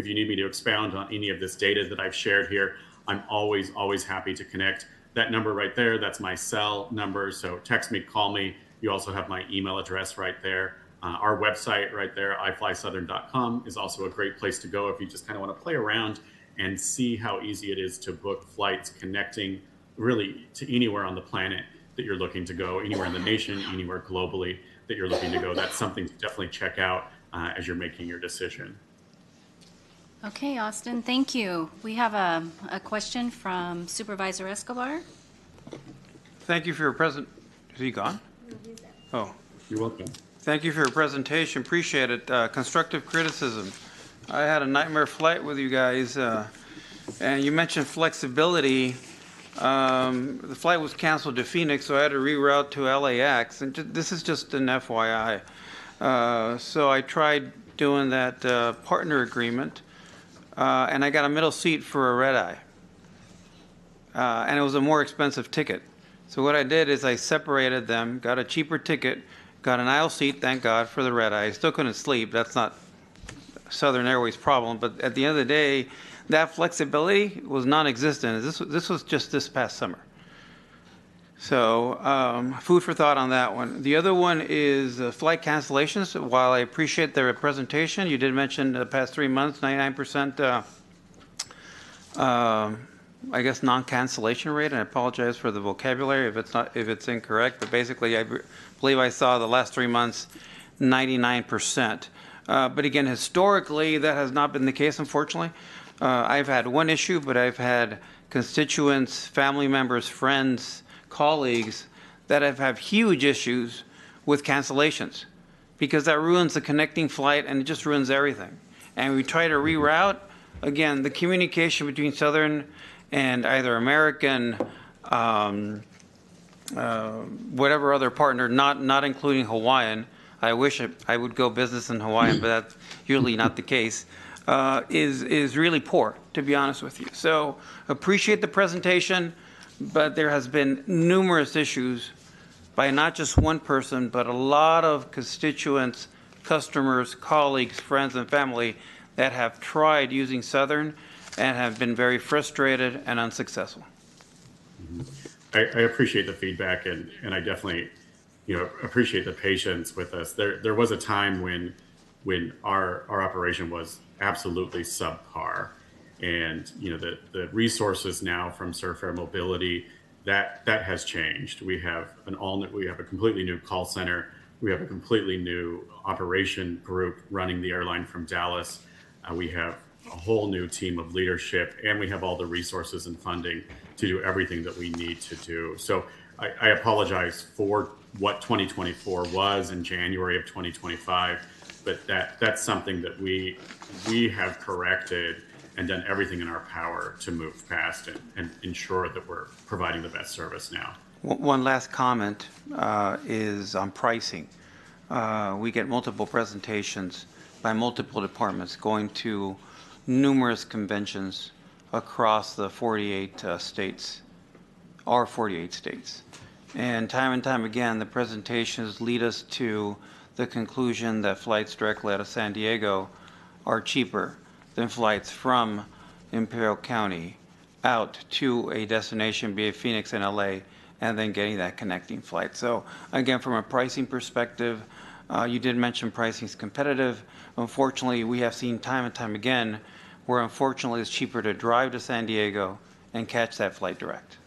you need me to expound on any of this data that I've shared here, I'm always happy to connect. That number right there, that's my cell number. So text me, call me. You also have my email address right there. Our website right there, iflysouthern.com, is also a great place to go if you just kind of want to play around and see how easy it is to book flights connecting really to anywhere on the planet that you're looking to go, anywhere in the nation, anywhere globally that you're looking to go. That's something to definitely check out as you're making your decision. Okay, Austin, thank you. We have a question from Supervisor Escobar. Thank you for your Is he gone? Oh. You're welcome. Thank you for your presentation. Appreciate it. Constructive criticism. I had a nightmare flight with you guys, and you mentioned flexibility. The flight was canceled to Phoenix, so I had to reroute to LAX. And this is just an FYI. So I tried doing that partner agreement, and I got a middle seat for a red eye. And it was a more expensive ticket. So what I did is I separated them, got a cheaper ticket, got an aisle seat, thank God, for the red eye. I still couldn't sleep. That's not Southern Airways' problem. But at the end of the day, that flexibility was non-existent. This was just this past summer. So food for thought on that one. The other one is flight cancellations. While I appreciate the presentation, you did mention the past 3 months, 99% I guess non-cancellation rate, and I apologize for the vocabulary if it's incorrect, but basically I believe I saw the last 3 months 99%. But again, historically that has not been the case, unfortunately. I've had one issue, but I've had constituents, family members, friends, colleagues that have huge issues with cancellations because that ruins the connecting flight and it just ruins everything. and we try to reroute, again, the communication between Southern and either American, whatever other partner, not including Hawaiian. I wish I would go business in Hawaiian, but that's usually not the case. Is really poor, to be honest with you. So appreciate the presentation, but there has been numerous issues by not just one person, but a lot of constituents, customers, colleagues, friends, and family that have tried using Southern and have been very frustrated and unsuccessful. I appreciate the feedback, and I definitely, appreciate the patience with us. There was a time when our operation was absolutely subpar, and the resources now from Surf Air Mobility, that has changed. We have a completely new call center. We have a completely new operation group running the airline from Dallas. We have a whole new team of leadership, and we have all the resources and funding to do everything that we need to do. So I apologize for what 2024 was in January of 2025, but that's something that we have corrected and done everything in our power to move past and ensure that we're providing the best service now. One last comment is on pricing. We get multiple presentations by multiple departments going to numerous conventions across the 48 states, our 48 states. And time again, the presentations lead us to the conclusion that flights directly out of San Diego are cheaper than flights from Imperial County out to a destination, be it Phoenix and LA, and then getting that connecting flight. So again, from a pricing perspective, you did mention pricing is competitive. Unfortunately, we have seen time and time again where unfortunately it's cheaper to drive to San Diego and catch that flight direct.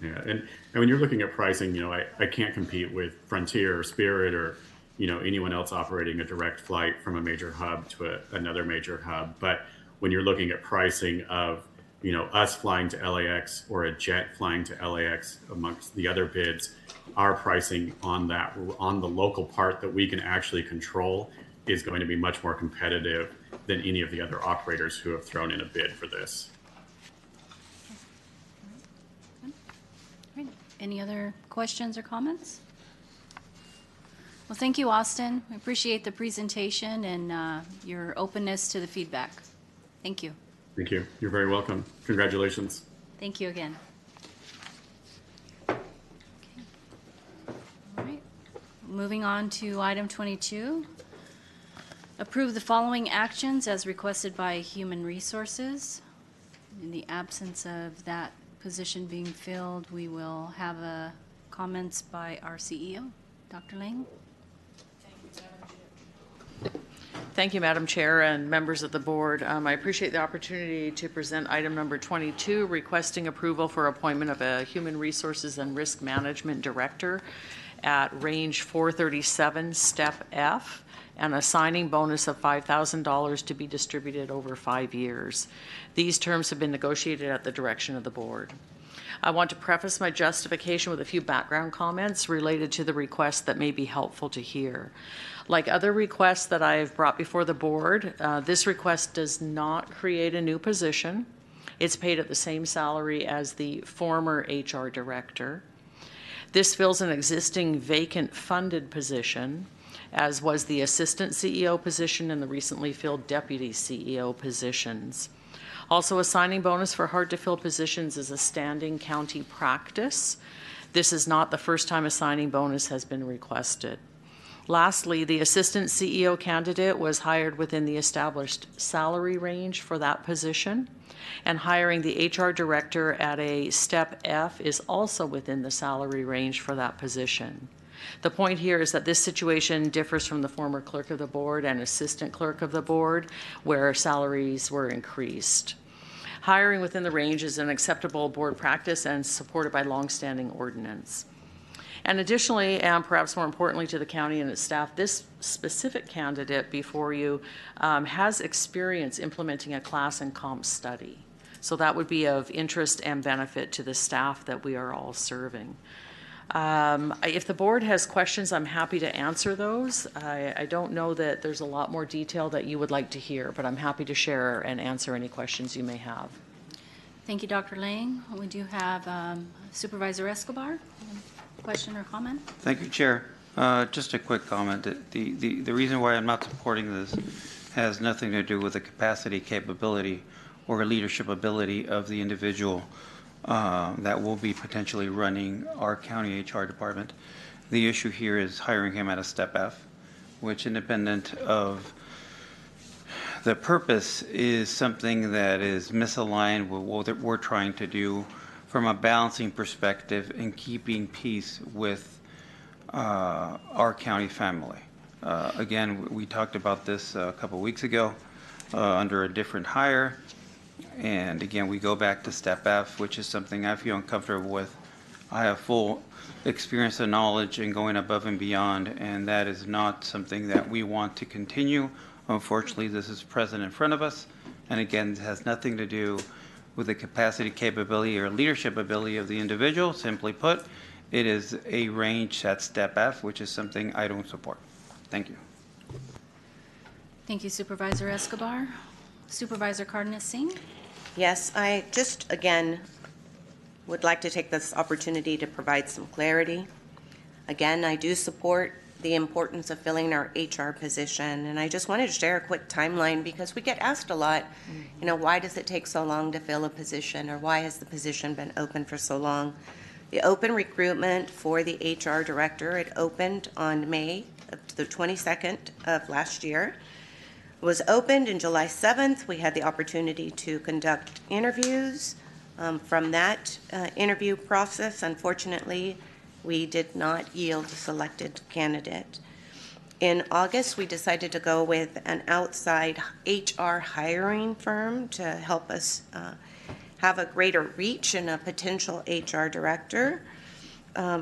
Yeah, and when you're looking at pricing, I can't compete with Frontier or Spirit or anyone else operating a direct flight from a major hub to another major hub. But when you're looking at pricing of us flying to LAX or a jet flying to LAX amongst the other bids, our pricing on the local part that we can actually control is going to be much more competitive than any of the other operators who have thrown in a bid for this. Any other questions or comments? Well, thank you, Austin. We appreciate the presentation and your openness to the feedback. Thank you. Thank you. You're very welcome. Congratulations. Thank you again. Okay. All right. Moving on to item 22. Approve the following actions as requested by Human Resources. In the absence of that position being filled, we will have comments by our CEO, Dr. Lang. Thank you, Madam Chair and members of the board. I appreciate the opportunity to present item number 22, requesting approval for appointment of a Human Resources and Risk Management Director at Range 437, Step F, and a signing bonus of $5,000 to be distributed over 5 years. These terms have been negotiated at the direction of the board. I want to preface my justification with a few background comments related to the request that may be helpful to hear. Like other requests that I have brought before the board, this request does not create a new position. It's paid at the same salary as the former HR director. This fills an existing vacant funded position, as was the assistant CEO position and the recently filled deputy CEO positions. Also, a signing bonus for hard-to-fill positions is a standing county practice. This is not the first time a signing bonus has been requested. Lastly, the assistant CEO candidate was hired within the established salary range for that position, and hiring the HR director at a step F is also within the salary range for that position. The point here is that this situation differs from the former clerk of the board and assistant clerk of the board, where salaries were increased. Hiring within the range is an acceptable board practice and supported by longstanding ordinance. And additionally, and perhaps more importantly to the county and its staff, this specific candidate before you has experience implementing a class and comp study. So that would be of interest and benefit to the staff that we are all serving. If the board has questions, I'm happy to answer those. I don't know that there's a lot more detail that you would like to hear, but I'm happy to share and answer any questions you may have. Thank you, Dr. Lang. We do have Supervisor Escobar. Question or comment? Thank you, Chair. Just a quick comment. The reason why I'm not supporting this has nothing to do with the capacity, capability, or leadership ability of the individual that will be potentially running our county HR department. The issue here is hiring him at a step F, which, independent of the purpose, is something that is misaligned with what we're trying to do from a balancing perspective and keeping peace with our county family. Again, we talked about this a couple weeks ago under a different hire. And again, we go back to step F, which is something I feel uncomfortable with. I have full experience and knowledge in going above and beyond, and that is not something that we want to continue. Unfortunately, this is present in front of us. And again, it has nothing to do with the capacity, capability, or leadership ability of the individual. Simply put, it is a range at step F, which is something I don't support. Thank you. Thank you, Supervisor Escobar. Supervisor Cardenas-Singh? Yes, I just, again, would like to take this opportunity to provide some clarity. Again, I do support the importance of filling our HR position, and I just wanted to share a quick timeline because we get asked a lot, you know, why does it take so long to fill a position, or why has the position been open for so long? The open recruitment for the HR director, it opened on May the 22nd of last year. It was opened in July 7th. We had the opportunity to conduct interviews. From that interview process, unfortunately, we did not yield a selected candidate. In August, we decided to go with an outside HR hiring firm to help us have a greater reach in a potential HR director.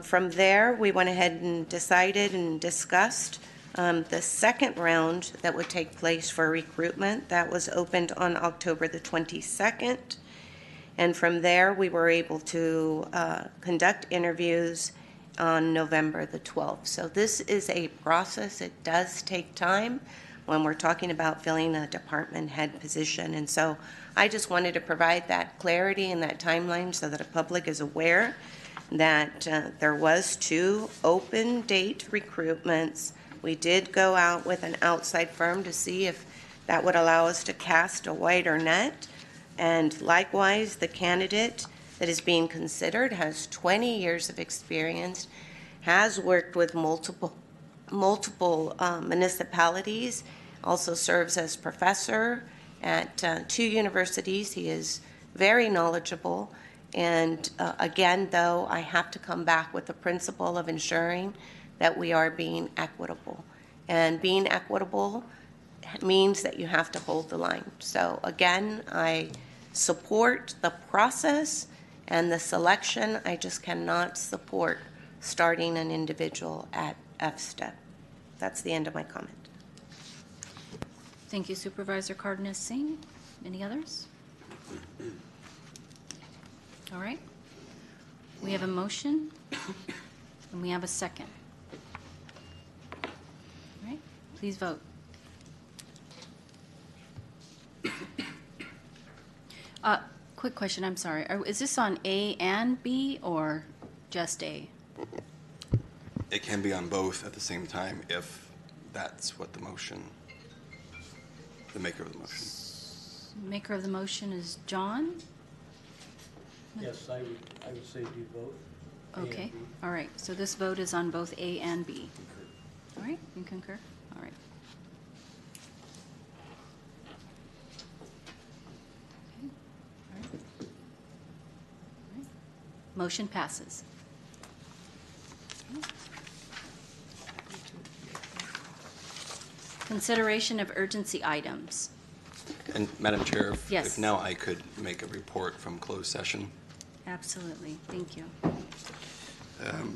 From there, we went ahead and decided and discussed the second round that would take place for recruitment. That was opened on October the 22nd. And from there, we were able to conduct interviews on November the 12th. So this is a process. It does take time when we're talking about filling a department head position. And so I just wanted to provide that clarity and that timeline so that the public is aware that there was 2 open date recruitments. We did go out with an outside firm to see if that would allow us to cast a wider net. And likewise, the candidate that is being considered has 20 years of experience, has worked with multiple municipalities, also serves as professor at 2 universities. He is very knowledgeable. And again, though, I have to come back with the principle of ensuring that we are being equitable. And being equitable means that you have to hold the line. So again, I support the process and the selection. I just cannot support starting an individual at F-step. That's the end of my comment. Thank you, Supervisor Cardenas-Singh. Any others? All right. We have a motion and we have a second. All right. Please vote. Quick question, I'm sorry. Is this on A and B or just A? It can be on both at the same time if that's what the motion, the maker of the motion. Maker of the motion is John? Yes, I would say do both. Okay, all right. So this vote is on both A and B. All right, you concur? All right. Okay. All right. All right. Motion passes. Okay. Consideration of urgency items. And Madam Chair, Yes. if now I could make a report from closed session. Absolutely, thank you.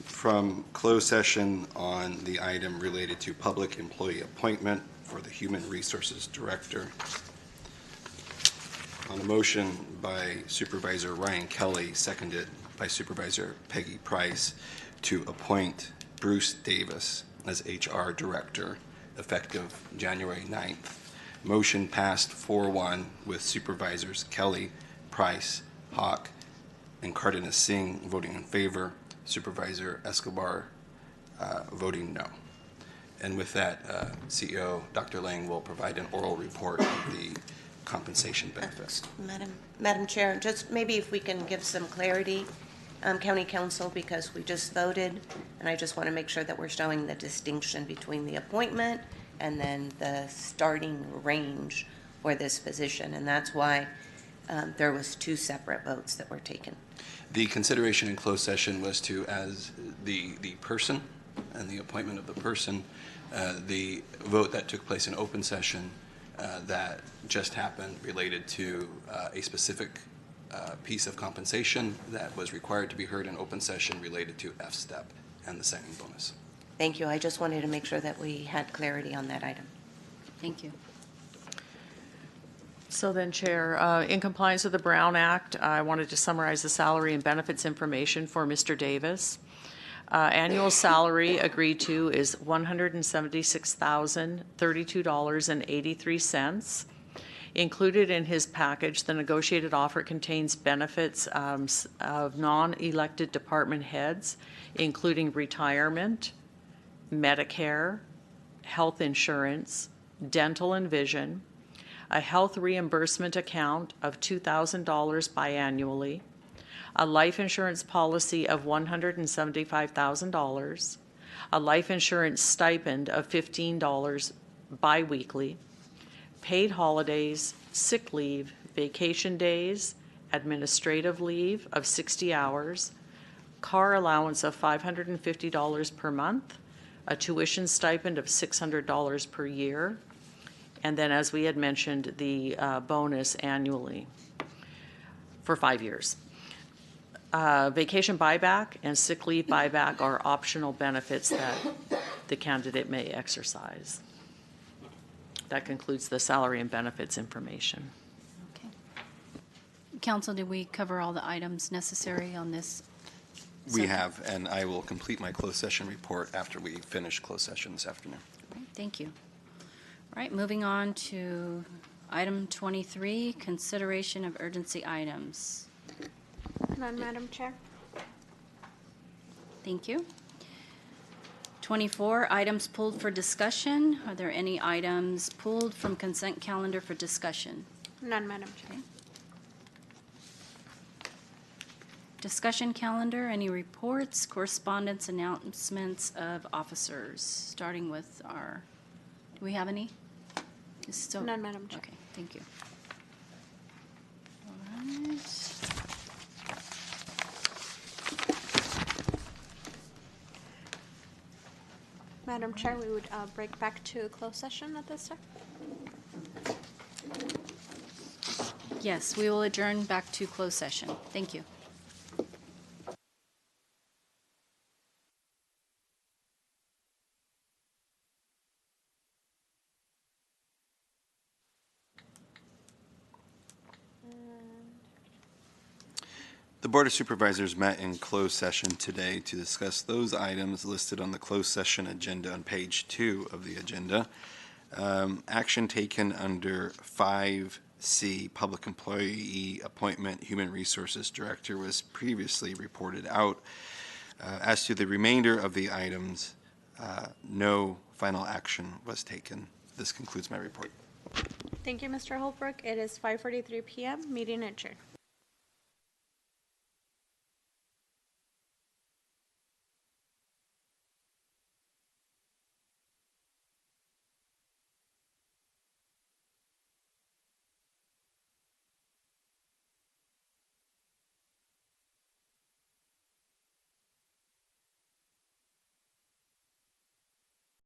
From closed session on the item related to public employee appointment for the Human Resources Director. On a motion by Supervisor Ryan Kelly, seconded by Supervisor Peggy Price, to appoint Bruce Davis as HR Director effective January 9th. Motion passed 4-1 with Supervisors Kelly, Price, Hawk, and Cardenas Singh voting in favor, Supervisor Escobar voting no. And with that, CEO Dr. Lang will provide an oral report of the compensation benefits. Madam Chair, just maybe if we can give some clarity, County Council, because we just voted, and I just want to make sure that we're showing the distinction between the appointment and then the starting range for this position, and that's why there was 2 separate votes that were taken. The consideration in closed session was to, as the person and the appointment of the person, the vote that took place in open session that just happened related to a specific piece of compensation that was required to be heard in open session related to F-step and the signing bonus. Thank you. I just wanted to make sure that we had clarity on that item. Thank you. So then, Chair, in compliance with the Brown Act, I wanted to summarize the salary and benefits information for Mr. Davis. Annual salary agreed to is $176,032.83. Included in his package, the negotiated offer contains benefits of non-elected department heads, including retirement, Medicare, health insurance, dental and vision, a health reimbursement account of $2,000 biannually, a life insurance policy of $175,000, a life insurance stipend of $15 biweekly, paid holidays, sick leave, vacation days, administrative leave of 60 hours, car allowance of $550 per month, a tuition stipend of $600 per year, and then, as we had mentioned, the bonus annually for 5 years. Vacation buyback and sick leave buyback are optional benefits that the candidate may exercise. That concludes the salary and benefits information. Okay. Council, did we cover all the items necessary on this? We have, and I will complete my closed session report after we finish closed session this afternoon. Right, thank you. All right, moving on to item 23, consideration of urgency items. None, Madam Chair. Thank you. 24, items pulled for discussion. Are there any items pulled from consent calendar for discussion? None, Madam Chair. Discussion calendar, any reports, correspondence, announcements of officers, starting with our, do we have any? None, Madam Chair. Okay, thank you. All right. Madam Chair, we would break back to closed session at this time. Yes, we will adjourn back to closed session. Thank you. The Board of Supervisors met in closed session today to discuss those items listed on the closed session agenda on page 2 of the agenda. Action taken under 5C, Public Employee Appointment Human Resources Director, was previously reported out. As to the remainder of the items, no final action was taken. This concludes my report. Thank you, Mr. Holbrook. It is 5:43 p.m. Meeting adjourned.